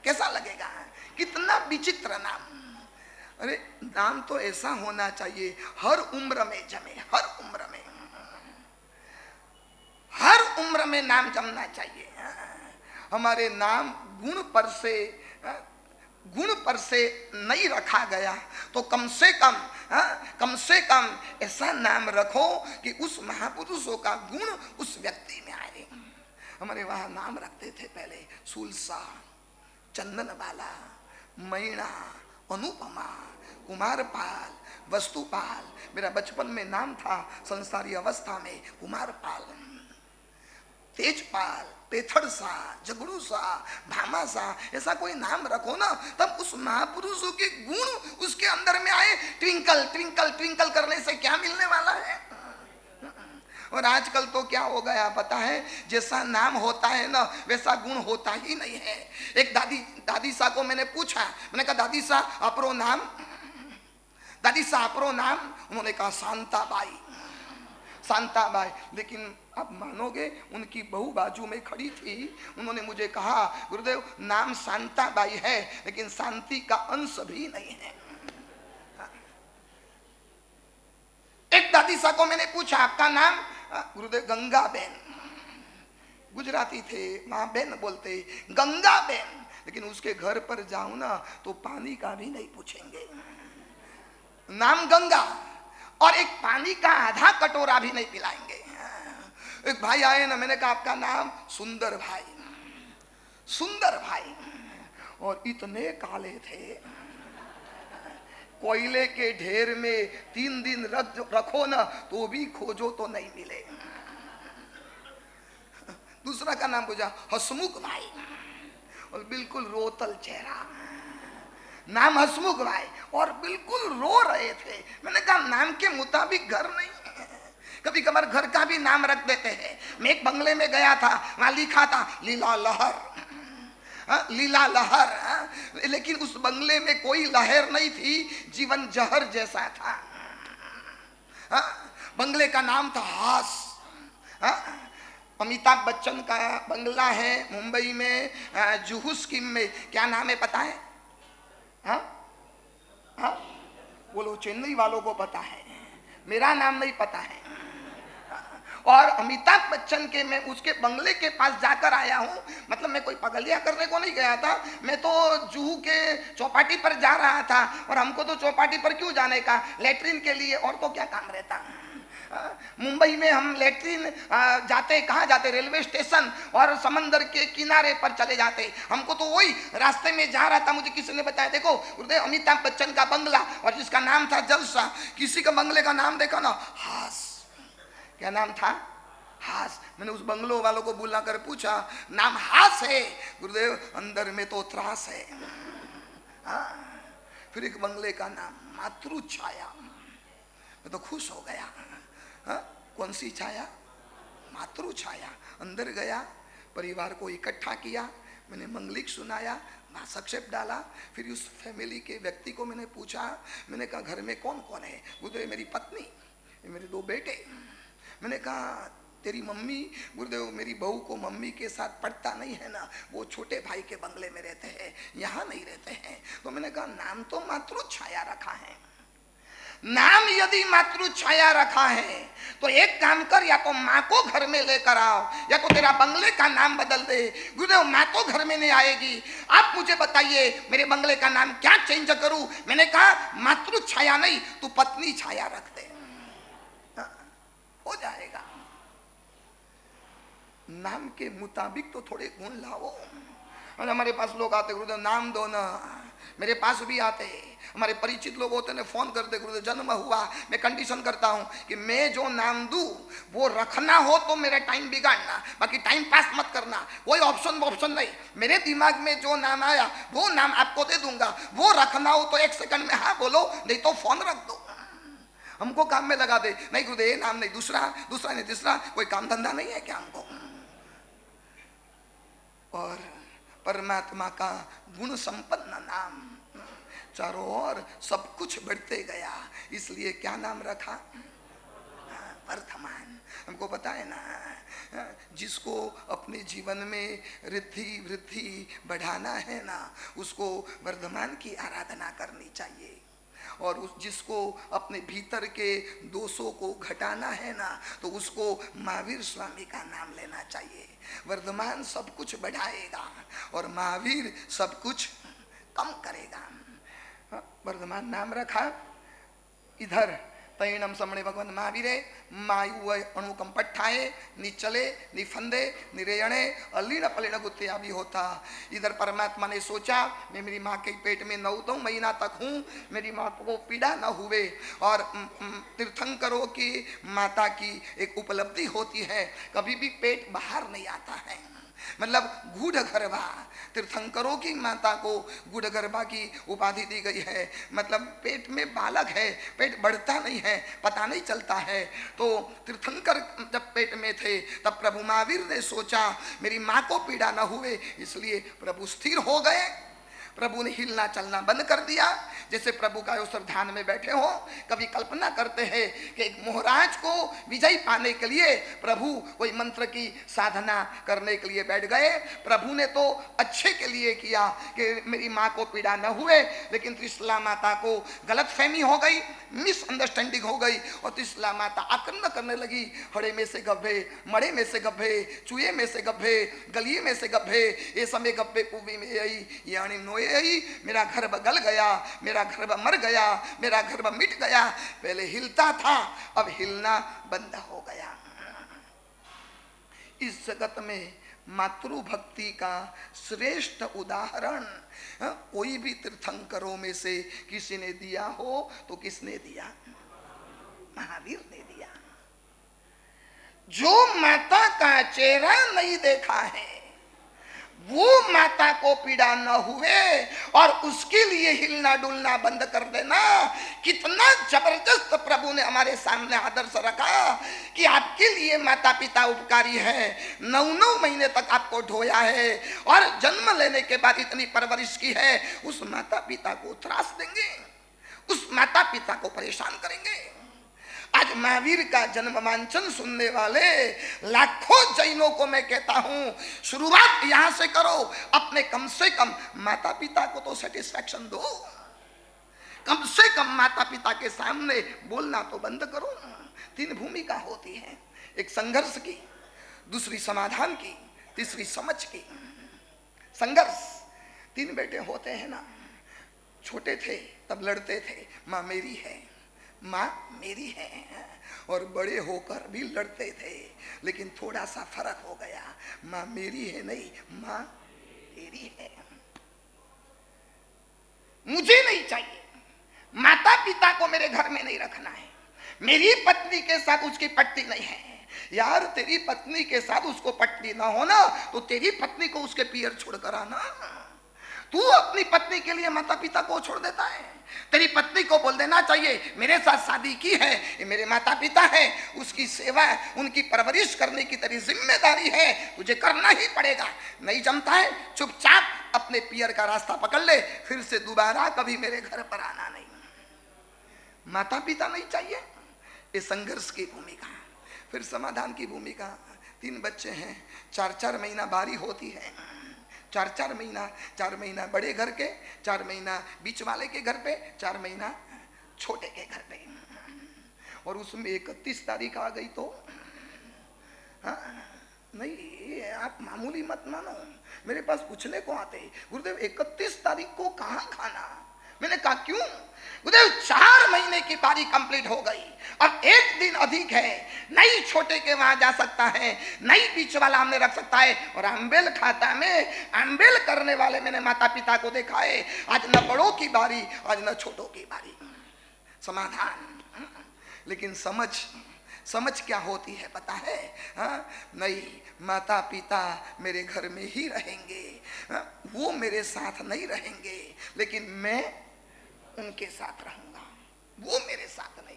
कैसा लगेगा? कितना विचित्र नाम। अरे नाम तो ऐसा होना चाहिए हर उम्र में जमे, हर उम्र में, हर उम्र में नाम जमना चाहिए। हमारे नाम गुण पर से नहीं रखा गया तो कम से कम ऐसा नाम रखो कि उस महापुरुषों का गुण उस व्यक्ति में आए। हमारे वहां नाम रखते थे पहले सुलसा, चंदनबाला, मैना, अनुपमा, कुमारपाल, वस्तुपाल। मेरा बचपन में नाम था संसारी अवस्था में कुमारपाल, तेजपाल, पेथड़सा, जगड़ूसा, भामासा, ऐसा कोई नाम रखो ना, तब उस महापुरुषों के गुण उसके अंदर में आए। ट्विंकल ट्विंकल ट्विंकल करने से क्या मिलने वाला है? और आजकल तो क्या हो गया पता है, जैसा नाम होता है ना वैसा गुण होता ही नहीं है। एक दादी सा को मैंने पूछा, मैंने कहा दादी सा अपरो नाम, दादी सा अपरो नाम? उन्होंने कहा शांताबाई, शांताबाई। लेकिन आप मानोगे उनकी बहू बाजू में खड़ी थी, उन्होंने मुझे कहा गुरुदेव नाम शांताबाई है लेकिन शांति का अंश भी नहीं है। एक दादी सा को मैंने पूछा आपका नाम? गुरुदेव गंगाबेन, गुजराती थे, माँ बहन बोलते गंगाबेन। लेकिन उसके घर पर जाऊं ना तो पानी का भी नहीं पूछेंगे, नाम गंगा, और एक पानी का आधा कटोरा भी नहीं पिलाएंगे। एक भाई आए ना, मैंने कहा आपका नाम? सुंदर भाई, सुंदर भाई। और इतने काले थे, कोयले के ढेर में 3 दिन रखो ना तो भी खोजो तो नहीं मिले। दूसरा का नाम पूछा हसमुख भाई, और बिल्कुल रोतल चेहरा, नाम हसमुख भाई, और बिल्कुल रो रहे थे। मैंने कहा नाम के मुताबिक घर नहीं है, कभी कभार घर का भी नाम रख देते हैं। मैं एक बंगले में गया था, वहां लिखा था लीला लहर, लीला लहर, लेकिन उस बंगले में कोई लहर नहीं थी, जीवन जहर जैसा था। बंगले का नाम था हास। अमिताभ बच्चन का बंगला है मुंबई में, जुहू स्कीम में, क्या नाम है पता है? बोलो, चेन्नई वालों को पता है, मेरा नाम नहीं पता है। और अमिताभ बच्चन के मैं उसके बंगले के पास जाकर आया हूँ, मतलब मैं कोई पगलिया करने को नहीं गया था, मैं तो जुहू के चौपाटी पर जा रहा था। और हमको तो चौपाटी पर क्यों जाने का, लेटरिन के लिए, और तो क्या काम रहता। मुंबई में हम लेटरिन जाते कहाँ जाते? रेलवे स्टेशन और समंदर के किनारे पर चले जाते। हमको तो वही रास्ते में जा रहा था, मुझे किसी ने बताया देखो गुरुदेव अमिताभ बच्चन का बंगला, और जिसका नाम था जलसा। किसी का बंगले का नाम देखा ना, हास। क्या नाम था? हास। मैंने उस बंगलो वालों को बुला कर पूछा, नाम हास है? गुरुदेव अंदर में तो त्रास है। हाँ। फिर एक बंगले का नाम मातृ छाया। मैं तो खुश हो गया। हाँ? कौन सी छाया? मातृ छाया। अंदर गया, परिवार को इकट्ठा किया, मैंने मंगलिक सुनाया, भाषाक्षेप डाला। फिर उस फैमिली के व्यक्ति को मैंने पूछा, मैंने कहा घर में कौन कौन है? गुरुदेव मेरी पत्नी, मेरे 2 बेटे। मैंने कहा तेरी मम्मी? गुरुदेव मेरी बहू को मम्मी के साथ पड़ता नहीं है ना, वो छोटे भाई के बंगले में रहते हैं, यहाँ नहीं रहते हैं। तो मैंने कहा नाम तो मातृ छाया रखा है। नाम यदि मातृ छाया रखा है तो एक काम कर, या तो माँ को घर में लेकर आओ या तो तेरा बंगले का नाम बदल दे। गुरुदेव माँ तो घर में नहीं आएगी, आप मुझे बताइए मेरे बंगले का नाम क्या चेंज करूं? मैंने कहा मातृ छाया नहीं, तू पत्नी छाया रख दे, हो जाएगा। नाम के मुताबिक तो थोड़े गुण लाओ। और हमारे पास लोग आते, गुरुदेव नाम दो ना। मेरे पास भी आते, हमारे परिचित लोग होते हैं, फोन करते, गुरुदेव जन्म हुआ। मैं कंडीशन करता हूं कि मैं जो नाम दूं वो रखना हो तो मेरा टाइम बिगाड़ना, बाकी टाइम पास मत करना। कोई ऑप्शन नहीं, मेरे दिमाग में जो नाम आया वो नाम आपको दे दूंगा। वो रखना हो तो 1 सेकंड में हाँ बोलो, नहीं तो फोन रख दो, हमको काम में लगा दे। नहीं गुरुदेव नाम नहीं, दूसरा नहीं, तीसरा। कोई काम धंधा नहीं है क्या हमको? और परमात्मा का गुण संपन्न नाम, चारों ओर सब कुछ बढ़ते गया, इसलिए क्या नाम रखा? वर्धमान। हमको पता है ना, जिसको अपने जीवन में वृद्धि बढ़ाना है ना, उसको वर्धमान की आराधना करनी चाहिए। और जिसको अपने भीतर के दोषों को घटाना है ना, तो उसको महावीर स्वामी का नाम लेना चाहिए। वर्धमान सब कुछ बढ़ाएगा और महावीर सब कुछ कम करेगा। वर्धमान नाम रखा। इधर तैणम समणे भगवान महावीरे मायु अणुकम पट्ठाए निचले निफंदे निरेयणे अलीण पलीण गुत्या भी होता। इधर परमात्मा ने सोचा मैं मेरी माँ के पेट में 9 महीना तक हूँ, मेरी माँ को पीड़ा न हुए। और तीर्थंकरों की माता की एक उपलब्धि होती है, कभी भी पेट बाहर नहीं आता है, मतलब गूढ़ गर्भा। तीर्थंकरों की माता को गूढ़ गर्भा की उपाधि दी गई है, मतलब पेट में बालक है, पेट बढ़ता नहीं है, पता नहीं चलता है। तो तीर्थंकर जब पेट में थे तब प्रभु महावीर ने सोचा मेरी माँ को पीड़ा न हुए, इसलिए प्रभु स्थिर हो गए। प्रभु ने हिलना चलना बंद कर दिया। जैसे प्रभु का अवसर ध्यान में बैठे हो, कभी कल्पना करते हैं कि एक मोहराज को विजय पाने के लिए प्रभु कोई मंत्र की साधना करने के लिए बैठ गए। प्रभु ने तो अच्छे के लिए किया कि मेरी माँ को पीड़ा न हुए, लेकिन त्रिशला माता को गलतफहमी हो गई, मिसअंडरस्टैंडिंग हो गई और त्रिशला माता आक्रमण करने लगी। हड़े में से गब्भे, मड़े में से गब्भे, चूहे में से गब्भे, गलिए में से गब्भे, ये समय गब्भे कुबी में आई, यानी नोए आई। मेरा गर्भ गल गया, मेरा गर्भ मर गया, मेरा गर्भ मिट गया। पहले हिलता था, अब हिलना बंद हो गया। इस जगत में मातृ भक्ति का श्रेष्ठ उदाहरण कोई भी तीर्थंकरों में से किसी ने दिया हो तो किसने दिया? महावीर ने दिया। जो माता का चेहरा नहीं देखा है वो माता को पीड़ा न हुए और उसके लिए हिलना डुलना बंद कर देना, कितना जबरदस्त प्रभु ने हमारे सामने आदर्श रखा कि आपके लिए माता पिता उपकारी है। 9 महीने तक आपको ढोया है और जन्म लेने के बाद इतनी परवरिश की है। उस माता पिता को त्रास देंगे, उस माता पिता को परेशान करेंगे। आज महावीर का जन्म वांछन सुनने वाले लाखों जैनों को मैं कहता हूं, शुरुआत यहां से करो। अपने कम से कम माता पिता को तो सेटिस्फैक्शन दो, कम से कम माता पिता के सामने बोलना तो बंद करो। 3 भूमिका होती है, एक संघर्ष की, दूसरी समाधान की, तीसरी समझ की। संघर्ष, 3 बेटे होते हैं ना, छोटे थे तब लड़ते थे, माँ मेरी है, माँ मेरी है, और बड़े होकर भी लड़ते थे, लेकिन थोड़ा सा फर्क हो गया, माँ मेरी है नहीं, माँ तेरी है। मुझे नहीं चाहिए, माता पिता को मेरे घर में नहीं रखना है, मेरी पत्नी के साथ उसकी पट्टी नहीं है, यार तेरी पत्नी के साथ उसको पटनी ना होना तो तेरी पत्नी को उसके पियर छोड़कर आना। तू अपनी पत्नी के लिए माता पिता को छोड़ देता है। तेरी पत्नी को बोल देना चाहिए मेरे साथ शादी की है, ये मेरे माता पिता है, उसकी सेवा उनकी परवरिश करने की तेरी जिम्मेदारी है, तुझे करना ही पड़ेगा। नहीं जमता है चुपचाप अपने पियर का रास्ता पकड़ ले, फिर से दोबारा कभी मेरे घर पर आना नहीं। माता पिता नहीं चाहिए, ये संघर्ष की भूमिका। फिर समाधान की भूमिका। 3 बच्चे हैं, 4-4 महीना बारी होती है, 4-4 महीना, 4 महीना बड़े घर के, 4 महीना बीच वाले के घर पे, 4 महीना छोटे के घर पे। और उसमें 31 तारीख आ गई तो हाँ नहीं, आप मामूली मत मानो। मेरे पास पूछने को आते गुरुदेव 31 तारीख को कहाँ खाना। मैंने कहा क्यों? गुरुदेव 4 महीने की पारी कंप्लीट हो गई, अब 1 दिन अधिक है, नहीं छोटे के वहां जा सकता है, नहीं बीच वाला हमने रख सकता है। और अम्बेल खाता में अम्बेल करने वाले मैंने माता पिता को देखा है। आज न बड़ों की बारी, आज न छोटों की बारी। समाधान, लेकिन समझ क्या होती है पता है? हाँ नहीं, माता पिता मेरे घर में ही रहेंगे, वो मेरे साथ नहीं रहेंगे, लेकिन मैं उनके साथ रहूंगा, वो मेरे साथ नहीं।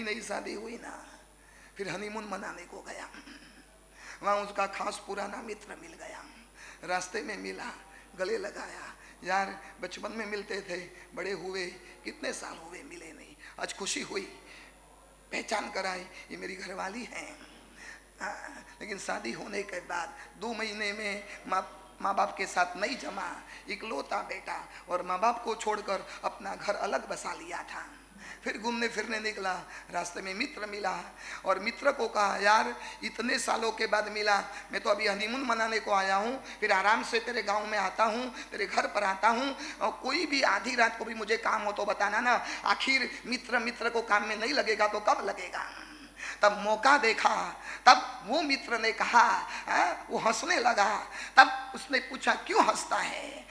नई शादी हुई ना, फिर हनीमून मनाने को गया, वहां उसका खास पुराना मित्र मिल गया, रास्ते में मिला, गले लगाया। यार बचपन में मिलते थे, बड़े हुए कितने साल हुए मिले नहीं, आज खुशी हुई, पहचान कराई, ये मेरी घरवाली है। लेकिन शादी होने के बाद 2 महीने में माँ बाप के साथ नहीं जमा, इकलौता बेटा, और माँ बाप को छोड़कर अपना घर अलग बसा लिया था। फिर घूमने फिरने निकला, रास्ते में मित्र मिला, और मित्र को कहा यार इतने सालों के बाद मिला, मैं तो अभी हनीमून मनाने को आया हूँ, फिर आराम से तेरे गांव में आता हूँ, तेरे घर पर आता हूँ, और कोई भी आधी रात को भी मुझे काम हो तो बताना ना। आखिर मित्र को काम में नहीं लगेगा तो कब लगेगा? तब मौका देखा, तब वो मित्र ने कहा, वो हंसने लगा। तब उसने पूछा क्यों हंसता है?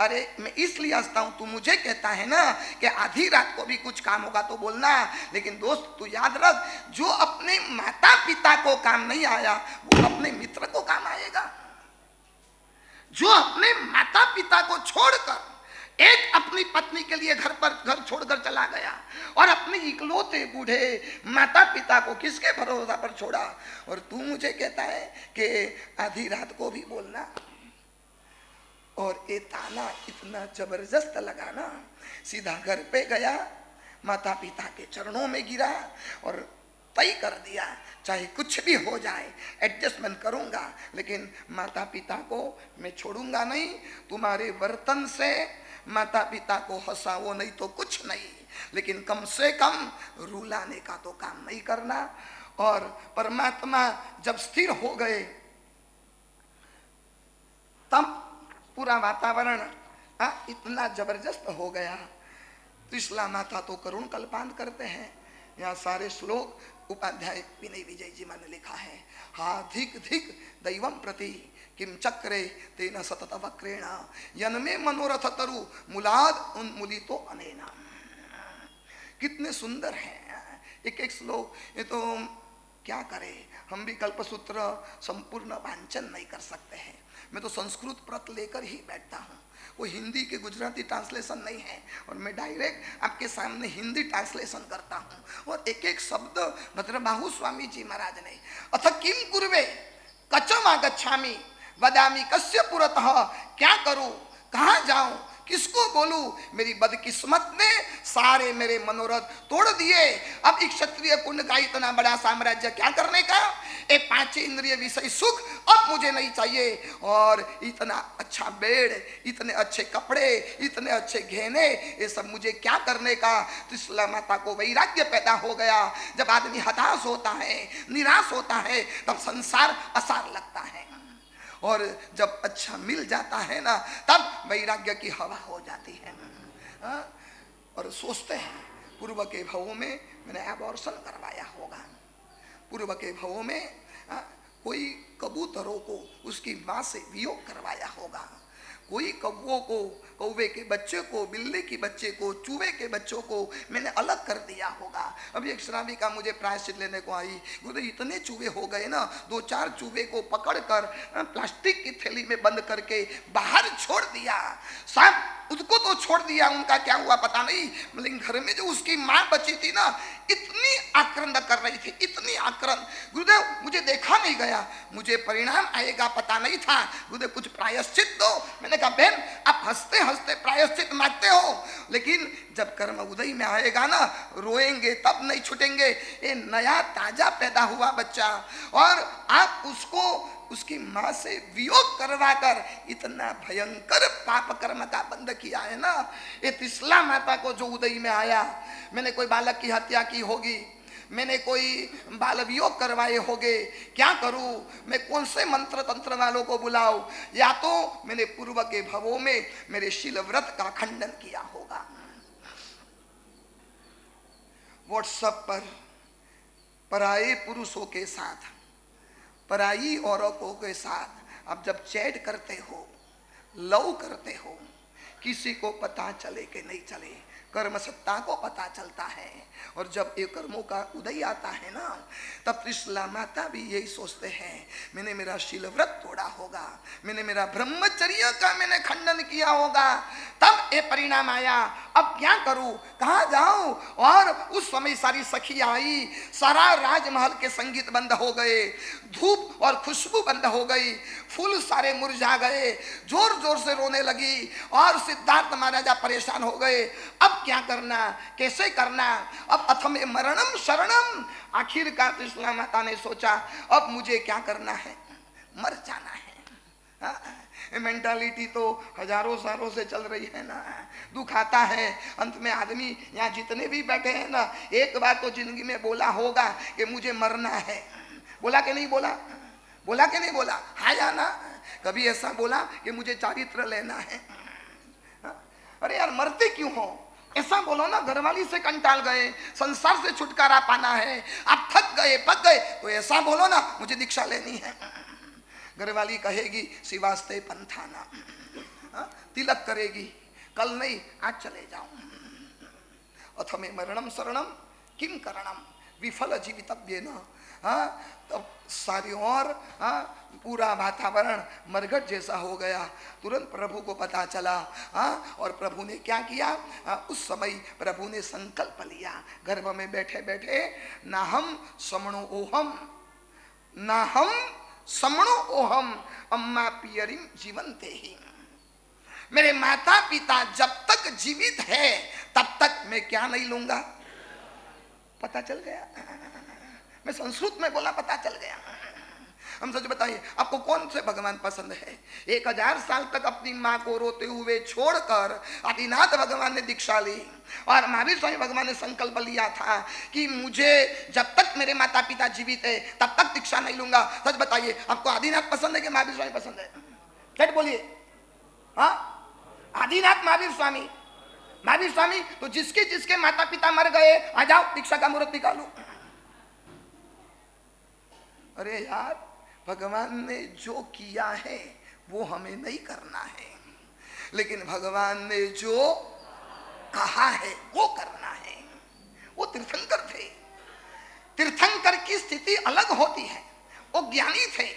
अरे मैं इसलिए हंसता हूं, तू मुझे कहता है ना कि आधी रात को भी कुछ काम होगा तो बोलना, लेकिन दोस्त तू याद रख, जो अपने माता पिता को काम नहीं आया वो अपने मित्र को काम आएगा। जो अपने माता पिता को छोड़कर एक अपनी पत्नी के लिए घर छोड़कर चला गया, और अपने इकलौते बूढ़े माता पिता को किसके भरोसा पर छोड़ा, और तू मुझे कहता है कि आधी रात को भी बोलना। और ये ताना इतना जबरदस्त लगा ना, सीधा घर पे गया, माता पिता के चरणों में गिरा और तय कर दिया चाहे कुछ भी हो जाए एडजस्टमेंट करूंगा, लेकिन माता पिता को मैं छोड़ूंगा नहीं। तुम्हारे बर्तन से माता पिता को हंसाओ नहीं तो कुछ नहीं, लेकिन कम से कम रुलाने का तो काम नहीं करना। और परमात्मा जब स्थिर हो गए तब पूरा वातावरण इतना जबरदस्त हो गया। त्रिशला माता तो करुण कल्पांत करते हैं। यहाँ सारे श्लोक उपाध्याय विनय विजय जी ने लिखा है। हा धिक धिक दैवम प्रति किम चक्रे तेन सतत वक्रेण यन्मे मनोरथ तरु मुलाद उन्मूलितो अनेना। कितने सुंदर हैं एक एक श्लोक। ये तो क्या करें, हम भी कल्पसूत्र संपूर्ण वांचन नहीं कर सकते हैं। मैं तो संस्कृत प्रत लेकर ही बैठता हूँ, वो हिंदी के गुजराती ट्रांसलेशन नहीं है, और मैं डायरेक्ट आपके सामने हिंदी ट्रांसलेशन करता हूँ। और एक एक शब्द भद्रबाहु स्वामी जी महाराज ने अथ किम कुर्वे कचम आगच्छामि वदामि कस्य पुरतः, क्या करूँ, कहाँ जाऊँ, किसको बोलूं, मेरी बदकिस्मत ने सारे मेरे मनोरथ तोड़ दिए। अब एक क्षत्रिय कुंड का इतना बड़ा साम्राज्य क्या करने का, एक 5 इंद्रिय विषय सुख अब मुझे नहीं चाहिए, और इतना अच्छा बेड, इतने अच्छे कपड़े, इतने अच्छे गहने, ये सब मुझे क्या करने का। त्रिशला माता को वैराग्य पैदा हो गया। जब आदमी हताश होता है, निराश होता है, तब संसार असार लगता है, और जब अच्छा मिल जाता है ना तब वैराग्य की हवा हो जाती है। और सोचते हैं पूर्व के भवों में मैंने एबॉर्शन करवाया होगा, पूर्व के भवों में कोई कबूतरों को उसकी माँ से वियोग करवाया होगा, कोई कौवों को, कौवे के बच्चे को, बिल्ली के बच्चे को, चूहे के बच्चों को मैंने अलग कर दिया होगा। अभी एक श्राविका मुझे प्रायश्चित लेने को आई, बोले इतने चूहे हो गए ना, 2-4 चूहे को पकड़कर प्लास्टिक की थैली में बंद करके बाहर छोड़ दिया। साहब उसको तो छोड़ दिया, उनका क्या हुआ पता नहीं, लेकिन घर में जो उसकी माँ बची थी ना, इतनी आक्रंद कर रही थी, इतनी आक्रंद। गुरुदेव मुझे देखा नहीं गया, मुझे परिणाम आएगा पता नहीं था, गुरुदेव कुछ प्रायश्चित दो। मैंने कहा बहन आप हंसते हंसते प्रायश्चित मांगते हो, लेकिन जब कर्म उदय में आएगा ना, रोएंगे तब नहीं छूटेंगे। ये नया ताजा पैदा हुआ बच्चा, और आप उसको उसकी माँ से वियोग करवाकर इतना भयंकर पाप कर्म का बंद किया है ना। ये त्रिशला माता को जो उदय में आया, मैंने कोई बालक की हत्या की होगी, मैंने कोई बाल वियोग करवाए होंगे, क्या करूं मैं, कौन से मंत्र तंत्र वालों को बुलाऊं, या तो मैंने पूर्व के भवों में मेरे शील व्रत का खंडन किया होगा। व्हाट्सएप पर पराये पुरुषों के साथ, पराई औरतों के साथ आप जब चैट करते हो, लव करते हो, किसी को पता चले कि नहीं चले, कर्म सत्ता को पता चलता है। और जब ये कर्मों का उदय आता है ना, तब त्रिशला माता भी यही सोचते हैं, मैंने मेरा शील व्रत तोड़ा होगा, मैंने मेरा ब्रह्मचर्य का मैंने खंडन किया होगा, तब ये परिणाम आया। अब क्या करूं, कहाँ जाऊं। और उस समय सारी सखी आई, सारा राजमहल के संगीत बंद हो गए, धूप और खुशबू बंद हो गई, फूल सारे मुरझा गए, जोर जोर से रोने लगी, और सिद्धार्थ महाराजा परेशान हो गए। अब क्या करना, कैसे करना, अब अथमे मरणम शरणम। आखिरकार त्रिशला माता ने सोचा अब मुझे क्या करना है, मर जाना है। मेंटालिटी तो हजारों सालों से चल रही है ना, दुख आता है, अंत में आदमी यहाँ जितने भी बैठे हैं ना, एक बार तो जिंदगी में बोला होगा कि मुझे मरना है। बोला कि नहीं बोला, बोला कि नहीं बोला, हाँ या ना। कभी ऐसा बोला कि मुझे चारित्र लेना है। अरे यार मरते क्यों हो, ऐसा बोलो ना। घरवाली से कंटाल गए, संसार से छुटकारा पाना है, आप थक गए पक गए, तो ऐसा बोलो ना मुझे दीक्षा लेनी है। घरवाली कहेगी शिवास्ते पंथाना, तिलक करेगी, कल नहीं आज चले जाओ। अथमे मरणम शरणम किम करणम विफल जीवितव्येन। तब सारी और पूरा वातावरण मरघट जैसा हो गया। तुरंत प्रभु को पता चला, और प्रभु ने क्या किया, उस समय प्रभु ने संकल्प लिया, गर्भ में बैठे बैठे, ना हम समणो ओहम, ना हम समणो ओहम अम्मा पियरिम जीवंते ही। मेरे माता पिता जब तक जीवित है तब तक मैं क्या नहीं लूंगा। पता चल गया, मैं संस्कृत में बोला पता चल गया। हम सच बताइए आपको कौन से भगवान पसंद है। 1000 साल तक अपनी माँ को रोते हुए छोड़कर आदिनाथ भगवान ने दीक्षा ली, और महावीर स्वामी भगवान ने संकल्प लिया था कि मुझे जब तक मेरे माता पिता जीवित है तब तक दीक्षा नहीं लूंगा। सच बताइए आपको आदिनाथ पसंद है कि महावीर स्वामी पसंद है? झट बोलिए। आदिनाथ महावीर स्वामी, महावीर स्वामी तो जिसके जिसके माता पिता मर गए आ जाओ दीक्षा का मुहूर्त निकालो। अरे यार भगवान ने जो किया है वो हमें नहीं करना है, लेकिन भगवान ने जो कहा है वो करना है। वो तीर्थंकर थे, तीर्थंकर की स्थिति अलग होती है, वो ज्ञानी थे,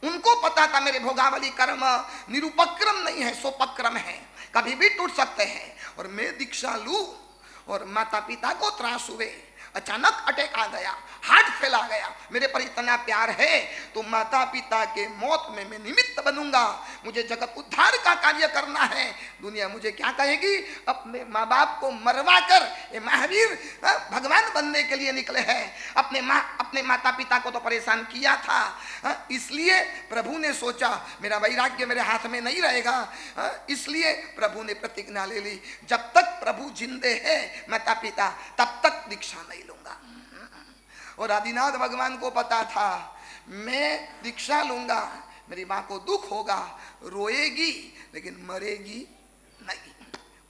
उनको पता था मेरे भोगावली कर्म निरुपक्रम नहीं है, सोपक्रम है, कभी भी टूट सकते हैं। और मैं दीक्षा लूं और माता पिता को त्रास हुए, अचानक अटैक आ गया, हार्ट फेल आ गया, मेरे पर इतना प्यार है तो माता पिता के मौत में मैं निमित्त बनूंगा। मुझे जगत उद्धार का कार्य करना है। दुनिया मुझे क्या कहेगी, अपने माँ बाप को मरवा कर ये महावीर भगवान बनने के लिए निकले हैं। अपने माता पिता को तो परेशान किया था, इसलिए प्रभु ने सोचा मेरा वैराग्य मेरे हाथ में नहीं रहेगा, इसलिए प्रभु ने प्रतिज्ञा ले ली, जब तक प्रभु जिंदे है माता पिता तब तक दीक्षा नहीं लूंगा। और आदिनाथ भगवान को पता था मैं दीक्षा लूंगा, मेरी माँ को दुख होगा, रोएगी लेकिन मरेगी नहीं,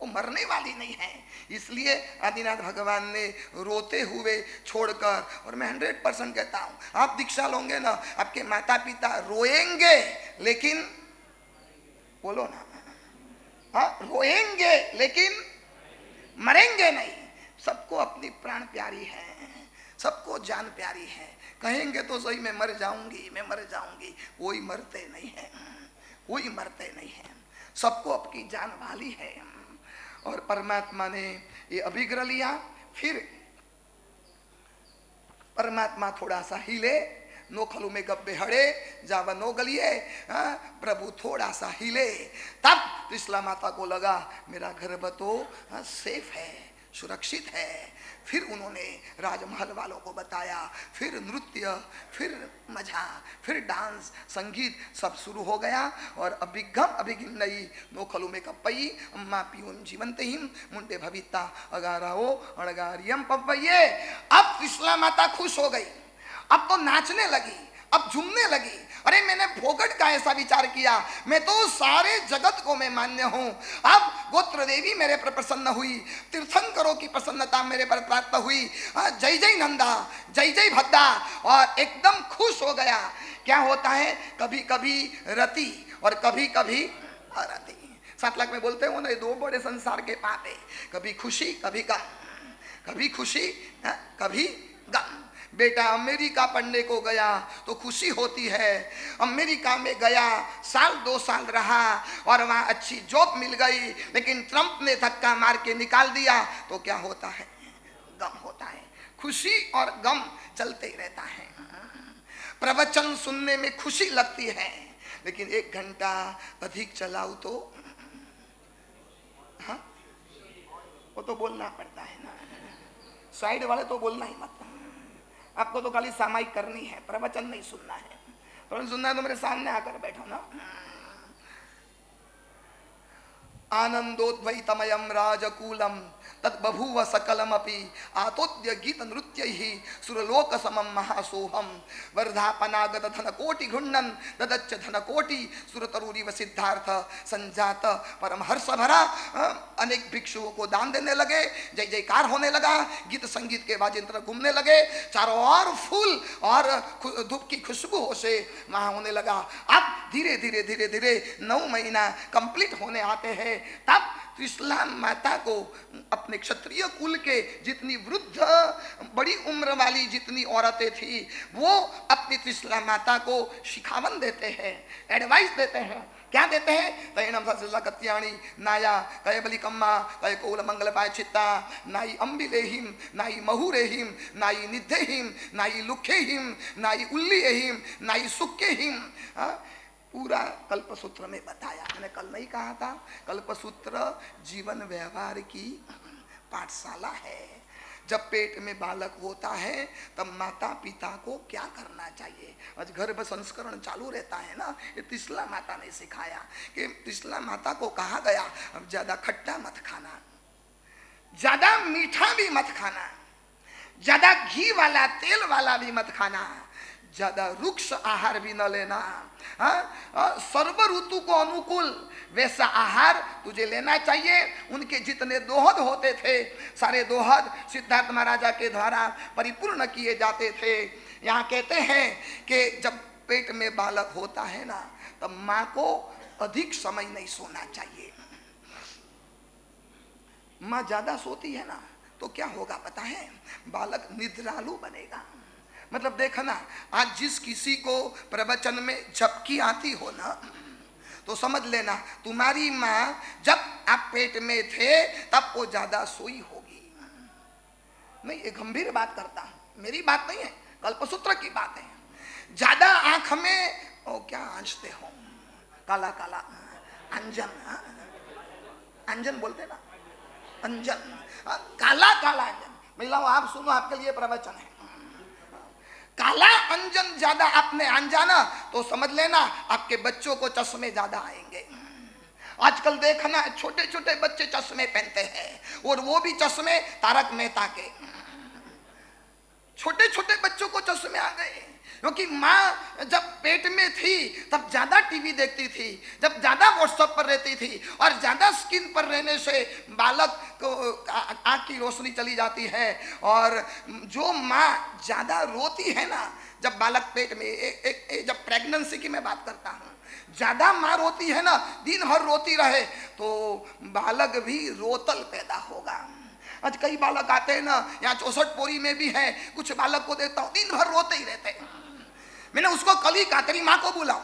वो मरने वाली नहीं है। इसलिए आदिनाथ भगवान ने रोते हुए छोड़कर, और मैं 100% कहता हूँ आप दीक्षा लोगे ना, आपके माता पिता रोएंगे लेकिन बोलो ना हाँ, रोएंगे लेकिन मरेंगे नहीं। सबको अपनी प्राण प्यारी है, सबको जान प्यारी है। कहेंगे तो सही मैं मर जाऊंगी, मैं मर जाऊंगी, कोई मरते नहीं है, कोई मरते नहीं है, सबको अपनी जान वाली है। और परमात्मा ने ये अभिग्रह लिया। फिर परमात्मा थोड़ा सा हिले, नो खलू में गब्बे हड़े जावा नो गलिए, प्रभु थोड़ा सा हिले। तब त्रिशला माता को लगा मेरा गर्भ तो सेफ है, सुरक्षित है। फिर उन्होंने राजमहल वालों को बताया। फिर नृत्य, फिर मजा, फिर डांस, संगीत सब शुरू हो गया। और अभिगम अभिगिम नई नो खलू में कपई अम्मा पियून जीवंत हिम मुंडे भविता अगाराओ अड़गारियम पपये। अब त्रिशला माता खुश हो गई, अब तो नाचने लगी, अब झूमने लगी। अरे मैंने फोकट का ऐसा विचार किया, मैं तो सारे जगत को मैं मान्य हूं। अब गोत्र देवी मेरे पर प्रसन्न हुई, तीर्थंकरों की प्रसन्नता मेरे पर प्राप्त हुई। जय जय नंदा, जय जय भद्दा, और एकदम खुश हो गया। क्या होता है, कभी कभी रति और कभी कभी अरति। 7 लाख में बोलते हो ना, ये दो बड़े संसार के पाप है, कभी खुशी कभी गम, कभी खुशी कभी गम। बेटा अमेरिका पढ़ने को गया तो खुशी होती है, अमेरिका में गया, 1-2 साल रहा और वहाँ अच्छी जॉब मिल गई, लेकिन ट्रंप ने धक्का मार के निकाल दिया तो क्या होता है, गम होता है। खुशी और गम चलते ही रहता है। प्रवचन सुनने में खुशी लगती है, लेकिन 1 घंटा अधिक चलाओ तो हाँ, वो तो बोलना पड़ता है ना। साइड वाले तो बोलना ही मत, आपको तो खाली सामायिक करनी है, प्रवचन नहीं सुनना है। प्रवचन सुनना है तो मेरे सामने आकर बैठो ना। आनंदोद्वैतमयं राजकूलम तत् बभूव सकलमपि आतोद्य गीत नृत्यैहि सुरलोक समम महासोहम वर्धापनागत धन कोटि घुण्डन ददच्च धन कोटि सुरतरुरीव सिद्धार्थ संजात परम हर्ष भरा। अनेक भिक्षुओं को दान देने लगे, जय जयकार होने लगा, गीत संगीत के वाजिंत्र घूमने लगे, चारों ओर फूल और धूप की खुशबू से वहां होने लगा। अब धीरे धीरे धीरे धीरे 9 महीना कंप्लीट होने आते हैं। तब त्रिशला माता को अपने क्षत्रिय कुल के जितनी वृद्ध बड़ी उम्र वाली जितनी औरतें थी, वो अपनी त्रिशला माता को शिखावन देते हैं, एडवाइस देते हैं। क्या देते हैं, तैणम ससला कत्याणी नाया कय बलिकम्मा कय कोल मंगल पाय चित्ता नाई अंबिलेहिम नाई महुरेहिम नाई निध्यहिम नाई लुखेहिम नाई उल्लीहिम नाई सुक्केहिम। पूरा कल्पसूत्र में बताया। मैंने कल नहीं कहा था, कल्पसूत्र जीवन व्यवहार की पाठशाला है। जब पेट में बालक होता है तब माता पिता को क्या करना चाहिए। आज गर्भ संस्करण चालू रहता है ना, ये त्रिशला माता ने सिखाया कि त्रिशला माता को कहा गया अब ज्यादा खट्टा मत खाना, ज्यादा मीठा भी मत खाना, ज्यादा घी वाला तेल वाला भी मत खाना, ज्यादा रुक्ष आहार भी न लेना। सर्व ऋतु को अनुकूल वैसा आहार तुझे लेना चाहिए। उनके जितने दोहद होते थे सारे दोहद सिद्धार्थ महाराजा के द्वारा परिपूर्ण किए जाते थे। यहाँ कहते हैं कि जब पेट में बालक होता है ना, तब माँ को अधिक समय नहीं सोना चाहिए। माँ ज्यादा सोती है ना तो क्या होगा पता है, बालक निद्रालु बनेगा। मतलब देखना, आज जिस किसी को प्रवचन में झपकी आती हो ना, तो समझ लेना तुम्हारी माँ जब आप पेट में थे तब वो ज्यादा सोई होगी। नहीं, ये गंभीर बात करता हूं, मेरी बात नहीं है, कल्पसूत्र की बात है। ज्यादा आंख में ओ क्या आंचते हो, काला काला अंजन, अंजन बोलते ना, अंजन, काला काला अंजन। महिलाओं आप सुनो, आपके लिए प्रवचन है। काला अंजन ज्यादा आपने अनजाना तो समझ लेना आपके बच्चों को चश्मे ज्यादा आएंगे। आजकल देखना छोटे छोटे बच्चे चश्मे पहनते हैं, और वो भी चश्मे तारक मेहता के। छोटे छोटे बच्चों को चश्मे आ गए, क्योंकि माँ जब पेट में थी तब ज्यादा टीवी देखती थी, जब ज्यादा व्हाट्सएप पर रहती थी, और ज्यादा स्क्रीन पर रहने से बालक को आँख की रोशनी चली जाती है। और जो माँ ज्यादा रोती है ना, जब बालक पेट में जब प्रेगनेंसी की मैं बात करता हूँ, ज्यादा माँ रोती है ना, दिन भर रोती रहे तो बालक भी रोतल पैदा होगा। आज कई बालक आते हैं ना, यहाँ 64 में भी है, कुछ बालक को देखता हूँ दिन भर रोते ही रहते हैं। मैंने उसको कल ही कहा तेरी माँ को बुलाओ,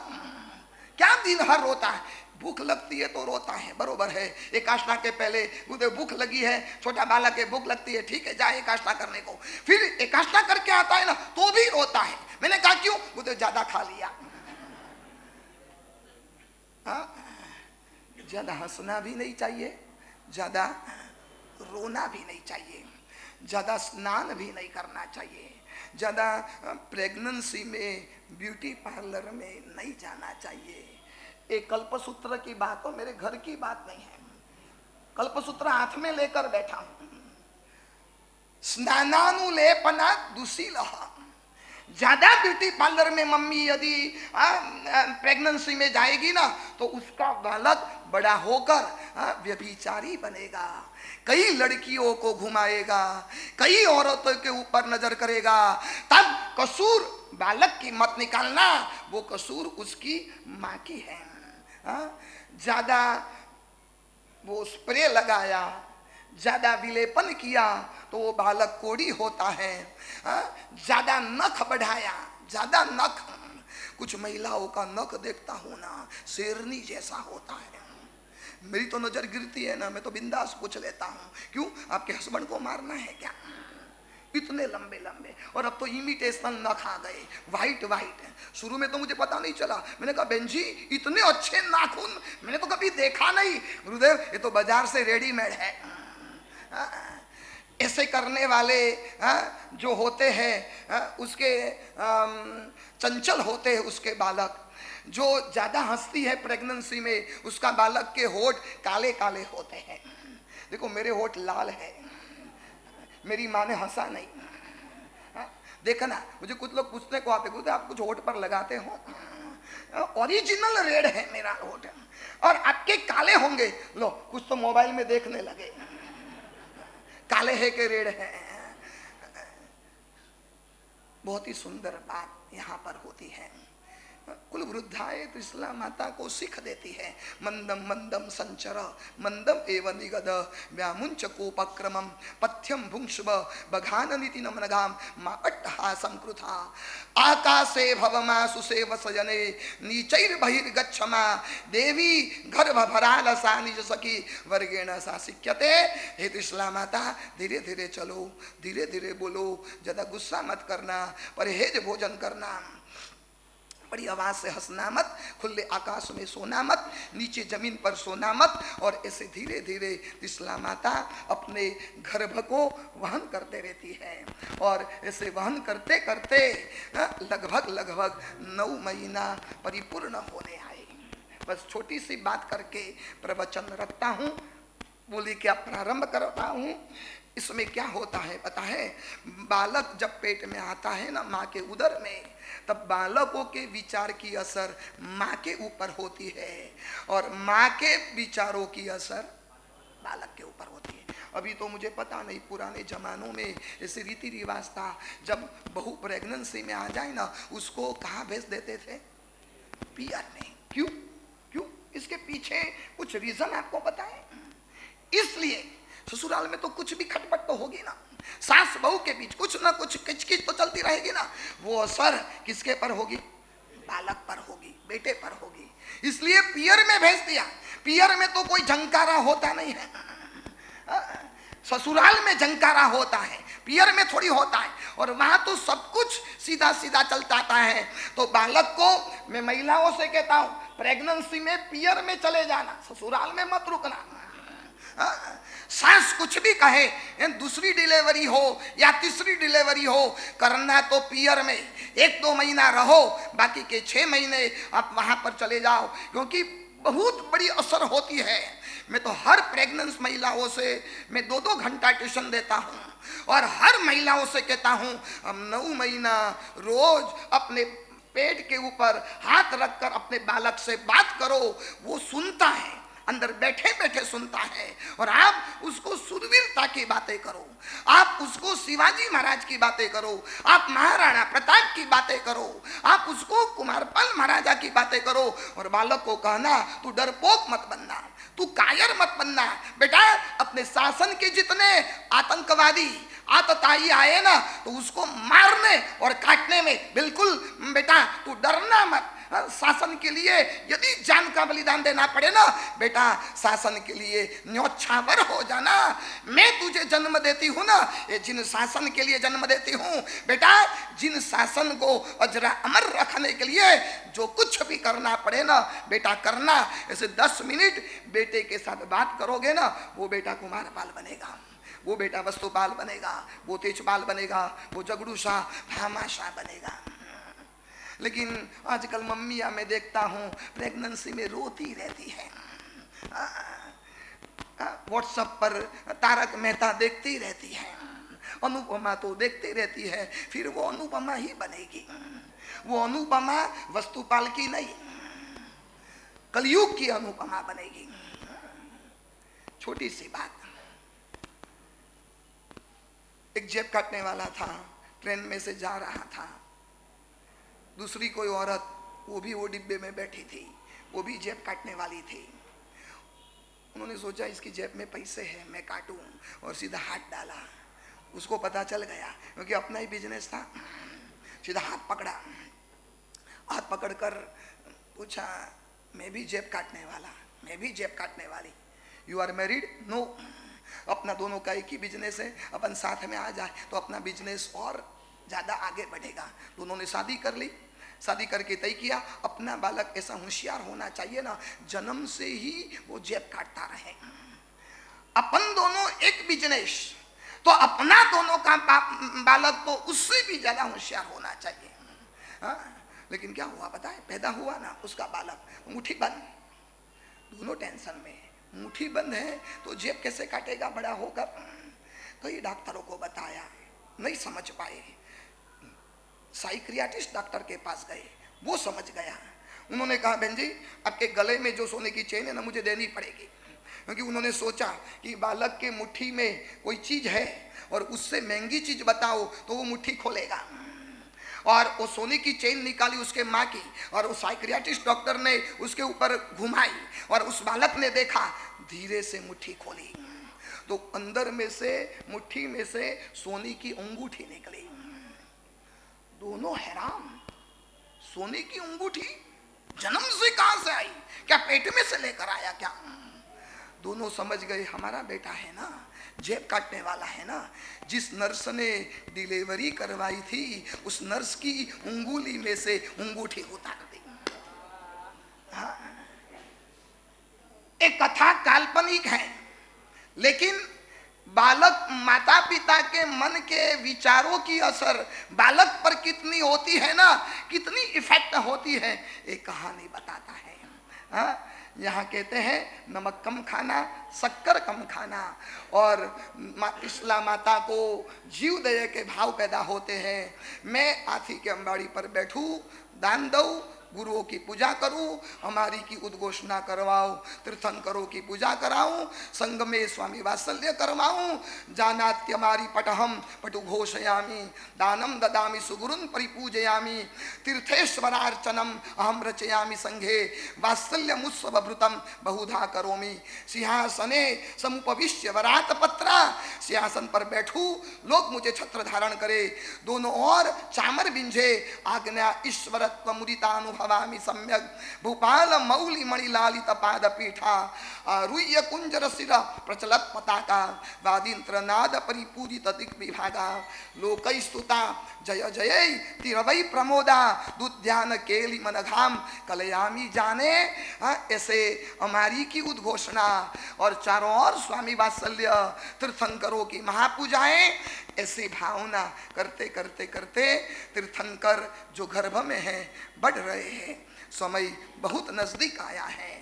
क्या दिन भर रोता है? भूख लगती है तो रोता है, बरोबर है। एकाष्ठा के पहले उधर भूख लगी है, छोटा बालक है, भूख लगती है, ठीक है जा एकाष्ठा करने को। फिर एकाष्ठा करके आता है ना तो भी रोता है। मैंने कहा क्यों? उधर ज्यादा खा लिया। ज्यादा हंसना भी नहीं चाहिए, ज्यादा रोना भी नहीं चाहिए, ज्यादा स्नान भी नहीं करना चाहिए, ज्यादा प्रेगनेंसी में ब्यूटी पार्लर में नहीं जाना चाहिए। एक कल्पसूत्र की बात हो, मेरे घर की बात नहीं है, कल्पसूत्र हाथ में लेकर बैठा हूं। स्नानानुलेपना दुशीलः, ज्यादा ब्यूटी पार्लर में मम्मी यदि प्रेगनेंसी में जाएगी ना तो उसका बालक बड़ा होकर व्यभिचारी बनेगा, कई लड़कियों को घुमाएगा, कई औरतों के ऊपर नजर करेगा। तब कसूर बालक की मत निकालना, वो कसूर उसकी माँ की है। ज्यादा वो स्प्रे लगाया, ज्यादा विलेपन किया तो वो बालक कोढ़ी होता है। ज्यादा नख बढ़ाया, ज्यादा नख, कुछ महिलाओं का नख देखता हूं ना शेरनी जैसा होता है। मेरी तो नजर गिरती है ना, मैं तो बिंदास पूछ लेता हूं क्यों आपके हस्बैंड को मारना है क्या? इतने लंबे लंबे, और अब तो इमिटेशन नख आ गए, वाइट वाइट। शुरू में तो मुझे पता नहीं चला, मैंने कहा बहन जी इतने अच्छे नाखून मैंने तो कभी देखा नहीं। गुरुदेव ये तो बाजार से रेडीमेड है। ऐसे करने वाले जो होते हैं उसके चंचल होते हैं उसके बालक। जो ज्यादा हंसती है प्रेगनेंसी में उसका बालक के होठ काले काले होते हैं। देखो मेरे होठ लाल है, मेरी माँ ने हंसा नहीं। देखना, मुझे कुछ लोग पूछने को आते बोलते आप कुछ होठ पर लगाते हो? ओरिजिनल रेड है मेरा होठ, और आपके काले होंगे। लो कुछ तो मोबाइल में देखने लगे, काले है के रेड है। बहुत ही सुंदर बात यहाँ पर होती है। कुल वृद्धाए तो इस्लाम माता को सीख देती है। मंदम मंदम संचर मंदम एव निगद व्यामुंच कोपक्रमम पथ्यम भुंक्ष्व बघान नीति नमनगाम मापट्टहा संकृथा आकाशे भवमा सुसेव सजने नीचैर बहिर्गच्छमा देवी गर्भ भरालसा निज सखी वर्गेण सा सिक्यते। हे तो इस्लाम माता धीरे धीरे चलो, धीरे धीरे बोलो, ज्यादा गुस्सा मत करना, परहेज भोजन करना, बड़ी आवाज से हंसना मत, खुले आकाश में सोना मत, नीचे जमीन पर सोना मत। और ऐसे धीरे धीरे इस्लाम माता अपने गर्भ को वहन करते रहती है। और ऐसे वहन करते करते लगभग लगभग 9 महीना परिपूर्ण होने आए। बस छोटी सी बात करके प्रवचन रखता हूँ, बोली क्या प्रारंभ करता हूँ। इसमें क्या होता है पता है? बालक जब पेट में आता है ना माँ के उदर में, तब बालकों के विचार की असर माँ के ऊपर होती है और माँ के विचारों की असर बालक के ऊपर होती है। अभी तो मुझे पता नहीं, पुराने जमानों में ऐसे रीति रिवाज था, जब बहू प्रेगनेंसी में आ जाए ना उसको कहाँ भेज देते थे? पियर में। क्यों? क्यों? इसके पीछे कुछ रीजन आपको पता है? इसलिए ससुराल में तो कुछ भी खटपट तो होगी ना, सास बहू के बीच कुछ ना कुछ किचकिच तो चलती रहेगी ना, वो असर किसके पर होगी? बालक पर होगी, बेटे पर होगी। इसलिए पियर में भेज दिया। पियर में तो कोई झंकारा होता नहीं है, ससुराल में झंकारा होता है, पियर में थोड़ी होता है। और वहां तो सब कुछ सीधा सीधा चलता आता है। तो बालक को मैं महिलाओं से कहता हूं, प्रेगनेंसी में पियर में चले जाना, ससुराल में मत रुकना। सास कुछ भी कहे, दूसरी डिलीवरी हो या तीसरी डिलीवरी हो, करना तो पियर में 1-2 महीना रहो, बाकी के 6 महीने आप वहां पर चले जाओ, क्योंकि बहुत बड़ी असर होती है। मैं तो हर प्रेग्नेंट महिलाओं से मैं 2-2 घंटा ट्यूशन देता हूं और हर महिलाओं से कहता हूं हम 9 महीना रोज अपने पेट के ऊपर हाथ रखकर अपने बालक से बात करो, वो सुनता है। अंदर बैठे बैठे सुनता है और आप उसको सुरवीरता की बातें करो, आप उसको शिवाजी महाराज की बातें करो, आप महाराणा प्रताप की बातें करो, आप उसको कुमारपाल महाराजा की बातें करो और बालक को कहना तू डरपोक मत बनना, तू कायर मत बनना बेटा। अपने शासन के जितने आतंकवादी आतताई आए ना तो उसको मारने और काटने में बिल्कुल बेटा तू डरना मत। शासन के लिए यदि जान का बलिदान देना पड़े ना बेटा, शासन के लिए न्योछावर हो जाना। मैं तुझे जन्म देती हूँ ना, ये जिन शासन के लिए जन्म देती हूँ बेटा, जिन शासन को अजरा अमर रखने के लिए जो कुछ भी करना पड़े ना बेटा करना। ऐसे 10 मिनट बेटे के साथ बात करोगे ना, वो बेटा कुमारपाल बनेगा, वो बेटा वस्तुपाल बनेगा, वो तेजपाल बनेगा, वो जगड़ू शाह भामाशाह बनेगा। लेकिन आजकल मम्मियाँ मैं देखता हूँ प्रेगनेंसी में रोती रहती है, व्हाट्सएप पर तारक मेहता देखती रहती है, अनुपमा तो देखती रहती है, फिर वो अनुपमा ही बनेगी। वो अनुपमा वस्तुपाल की नहीं, कलयुग की अनुपमा बनेगी। छोटी सी बात, एक जेब काटने वाला था, ट्रेन में से जा रहा था, दूसरी कोई औरत वो भी वो डिब्बे में बैठी थी, वो भी जेब काटने वाली थी। उन्होंने सोचा इसकी जेब में पैसे हैं, मैं काटूं, और सीधा हाथ डाला। उसको पता चल गया क्योंकि अपना ही बिजनेस था। सीधा हाथ पकड़ा, हाथ पकड़कर पूछा मैं भी जेब काटने वाला, मैं भी जेब काटने वाली। You are married? नो। अपना दोनों का एक ही बिजनेस है, अपन साथ में आ जाए तो अपना बिजनेस और ज़्यादा आगे बढ़ेगा। दोनों ने शादी कर ली, शादी करके तय किया अपना बालक ऐसा होशियार होना चाहिए ना, जन्म से ही वो जेब काटता रहे। अपन दोनों एक बिजनेस, तो अपना दोनों का बालक तो उससे भी ज़्यादा होशियार होना चाहिए। हाँ, लेकिन क्या हुआ पता है? पैदा हुआ ना उसका बालक मुट्ठी बंद, दोनों टेंशन में। मुट्ठी बंद है तो जेब कैसे काटेगा बड़ा होकर? तो ये डॉक्टरों को बताया, नहीं समझ पाए। साइक्रियाटिस्ट डॉक्टर के पास गए, वो समझ गया। उन्होंने कहा बहन जी आपके गले में जो सोने की चेन है ना मुझे देनी पड़ेगी, क्योंकि उन्होंने सोचा कि बालक के मुट्ठी में कोई चीज है और उससे महंगी चीज बताओ तो वो मुट्ठी खोलेगा। और वो सोने की चेन निकाली उसके माँ की, और उस साइक्रियाटिस्ट डॉक्टर ने उसके ऊपर घुमाई और उस बालक ने देखा, धीरे से मुट्ठी खोली तो अंदर में से मुट्ठी में से सोने की अंगूठी निकली। दोनों हैरान, सोने की अंगूठी जन्म से कहां से आई? क्या पेट में से लेकर आया क्या? दोनों समझ गए हमारा बेटा है ना, जेब काटने वाला है ना। जिस नर्स ने डिलीवरी करवाई थी उस नर्स की उंगली में से अंगूठी उतार दी। हाँ, एक कथा काल्पनिक है, लेकिन बालक माता पिता के मन के विचारों की असर बालक पर कितनी होती है ना, कितनी इफेक्ट होती है, एक कहानी बताता है। हाँ, यहाँ कहते हैं नमक कम खाना, शक्कर कम खाना, और इस्लाम माता को जीव दया के भाव पैदा होते हैं। मैं हाथी के अंबाड़ी पर बैठूं, दान दूं, गुरुओं की पूजा करूं, हमारी की उद्घोषणा करवाओ, तीर्थंकरों की पूजा कराऊं, संग में स्वामी वात्सल्य करवाऊं, जानात्यमारी पटहम पटु घोषयामी, दानम ददामी सुगुरुन परिपूजयामी, तीर्थेश्वरार्चनम अहम रचयामी संघे, वात्सल्य मुत्सवभृतम बहुधा करोमि, सिंहासने समुपविश्य वरात पत्रा, सिंहासन पर बैठूं, लोग मुझे छत्र धारण करे, दोनों ओर चामर बिंझे, आज्ञा ईश्वरत्व मुदितानुभव भवामी सम्यक, भूपाल मौली मणिलालित पाद पीठा, रुय्य कुंजर शिरा प्रचलत पताका, वादिंत्र नाद परिपूजित दिक विभागा, लोकैस्तुता जय जय तिरवै प्रमोदा, दुध्यान केली मनघाम कलयामी जाने। ऐसे हमारी की उद्घोषणा और चारों ओर स्वामी वात्सल्य, तीर्थंकरों की महापूजाएं, ऐसी भावना करते करते करते तीर्थंकर जो गर्भ में है बढ़ रहे हैं। समय बहुत नजदीक आया है।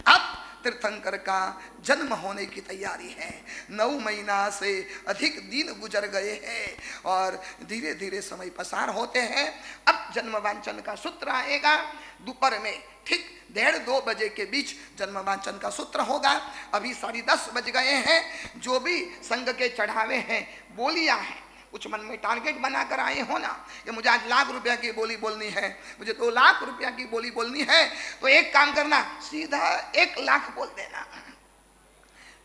अब तीर्थंकर का जन्म होने की तैयारी है। 9 महीना से अधिक दिन गुजर गए हैं और धीरे धीरे समय पसार होते हैं। अब जन्म वांछन का सूत्र आएगा दोपहर में, ठीक 1:30-2 बजे के बीच जन्म वांछन का सूत्र होगा। अभी 10:30 बज गए हैं। जो भी संघ के चढ़ावे हैं, बोलियां हैं, कुछ मन में टारगेट बनाकर आए हो ना कि मुझे आज 1 लाख रुपया की बोली बोलनी है, मुझे 2 लाख रुपया की बोली बोलनी है, तो एक काम करना, सीधा 1 लाख बोल देना।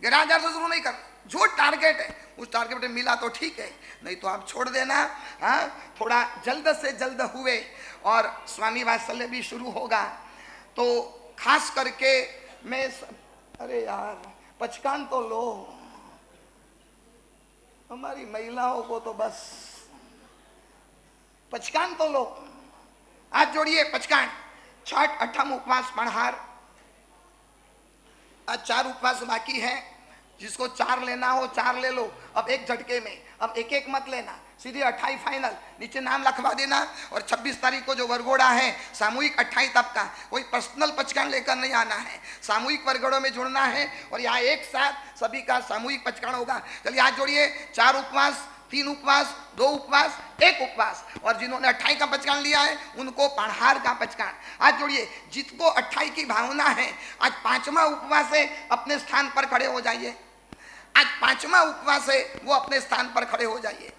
11,000 से शुरू नहीं करना। जो टारगेट है उस टारगेट में मिला तो ठीक है, नहीं तो आप छोड़ देना। हाँ, थोड़ा जल्द से जल्द हुए और स्वामी वात्सल्य भी शुरू होगा। तो खास करके मैं अरे यार पचकान तो लो, हमारी महिलाओं को तो बस पचकान तो लो। हाथ जोड़िए, पचकान, छठ, अठम उपवास, पणहार। आज 4 उपवास बाकी है। जिसको 4 लेना हो 4 ले लो, अब एक झटके में। अब एक एक मत लेना, सीधे 28 फाइनल, नीचे नाम लिखवा देना। और 26 तारीख को जो वरघोड़ा है सामूहिक 28 तब का, कोई पर्सनल पचकान लेकर नहीं आना है, सामूहिक वरघोड़ों में जुड़ना है और यहाँ एक साथ सभी का सामूहिक पचकान होगा। चलिए हाथ जोड़िए। 4 उपवास, 3 उपवास, 2 उपवास, 1 उपवास। और जिन्होंने 28 का पचकान लिया है उनको पणहार का पचकान। हाथ जोड़िए। जिसको 28 की भावना है, आज 5वां उपवास है, अपने स्थान पर खड़े हो जाइए। आज 5वां उपवास है, वो अपने स्थान पर खड़े हो जाइए।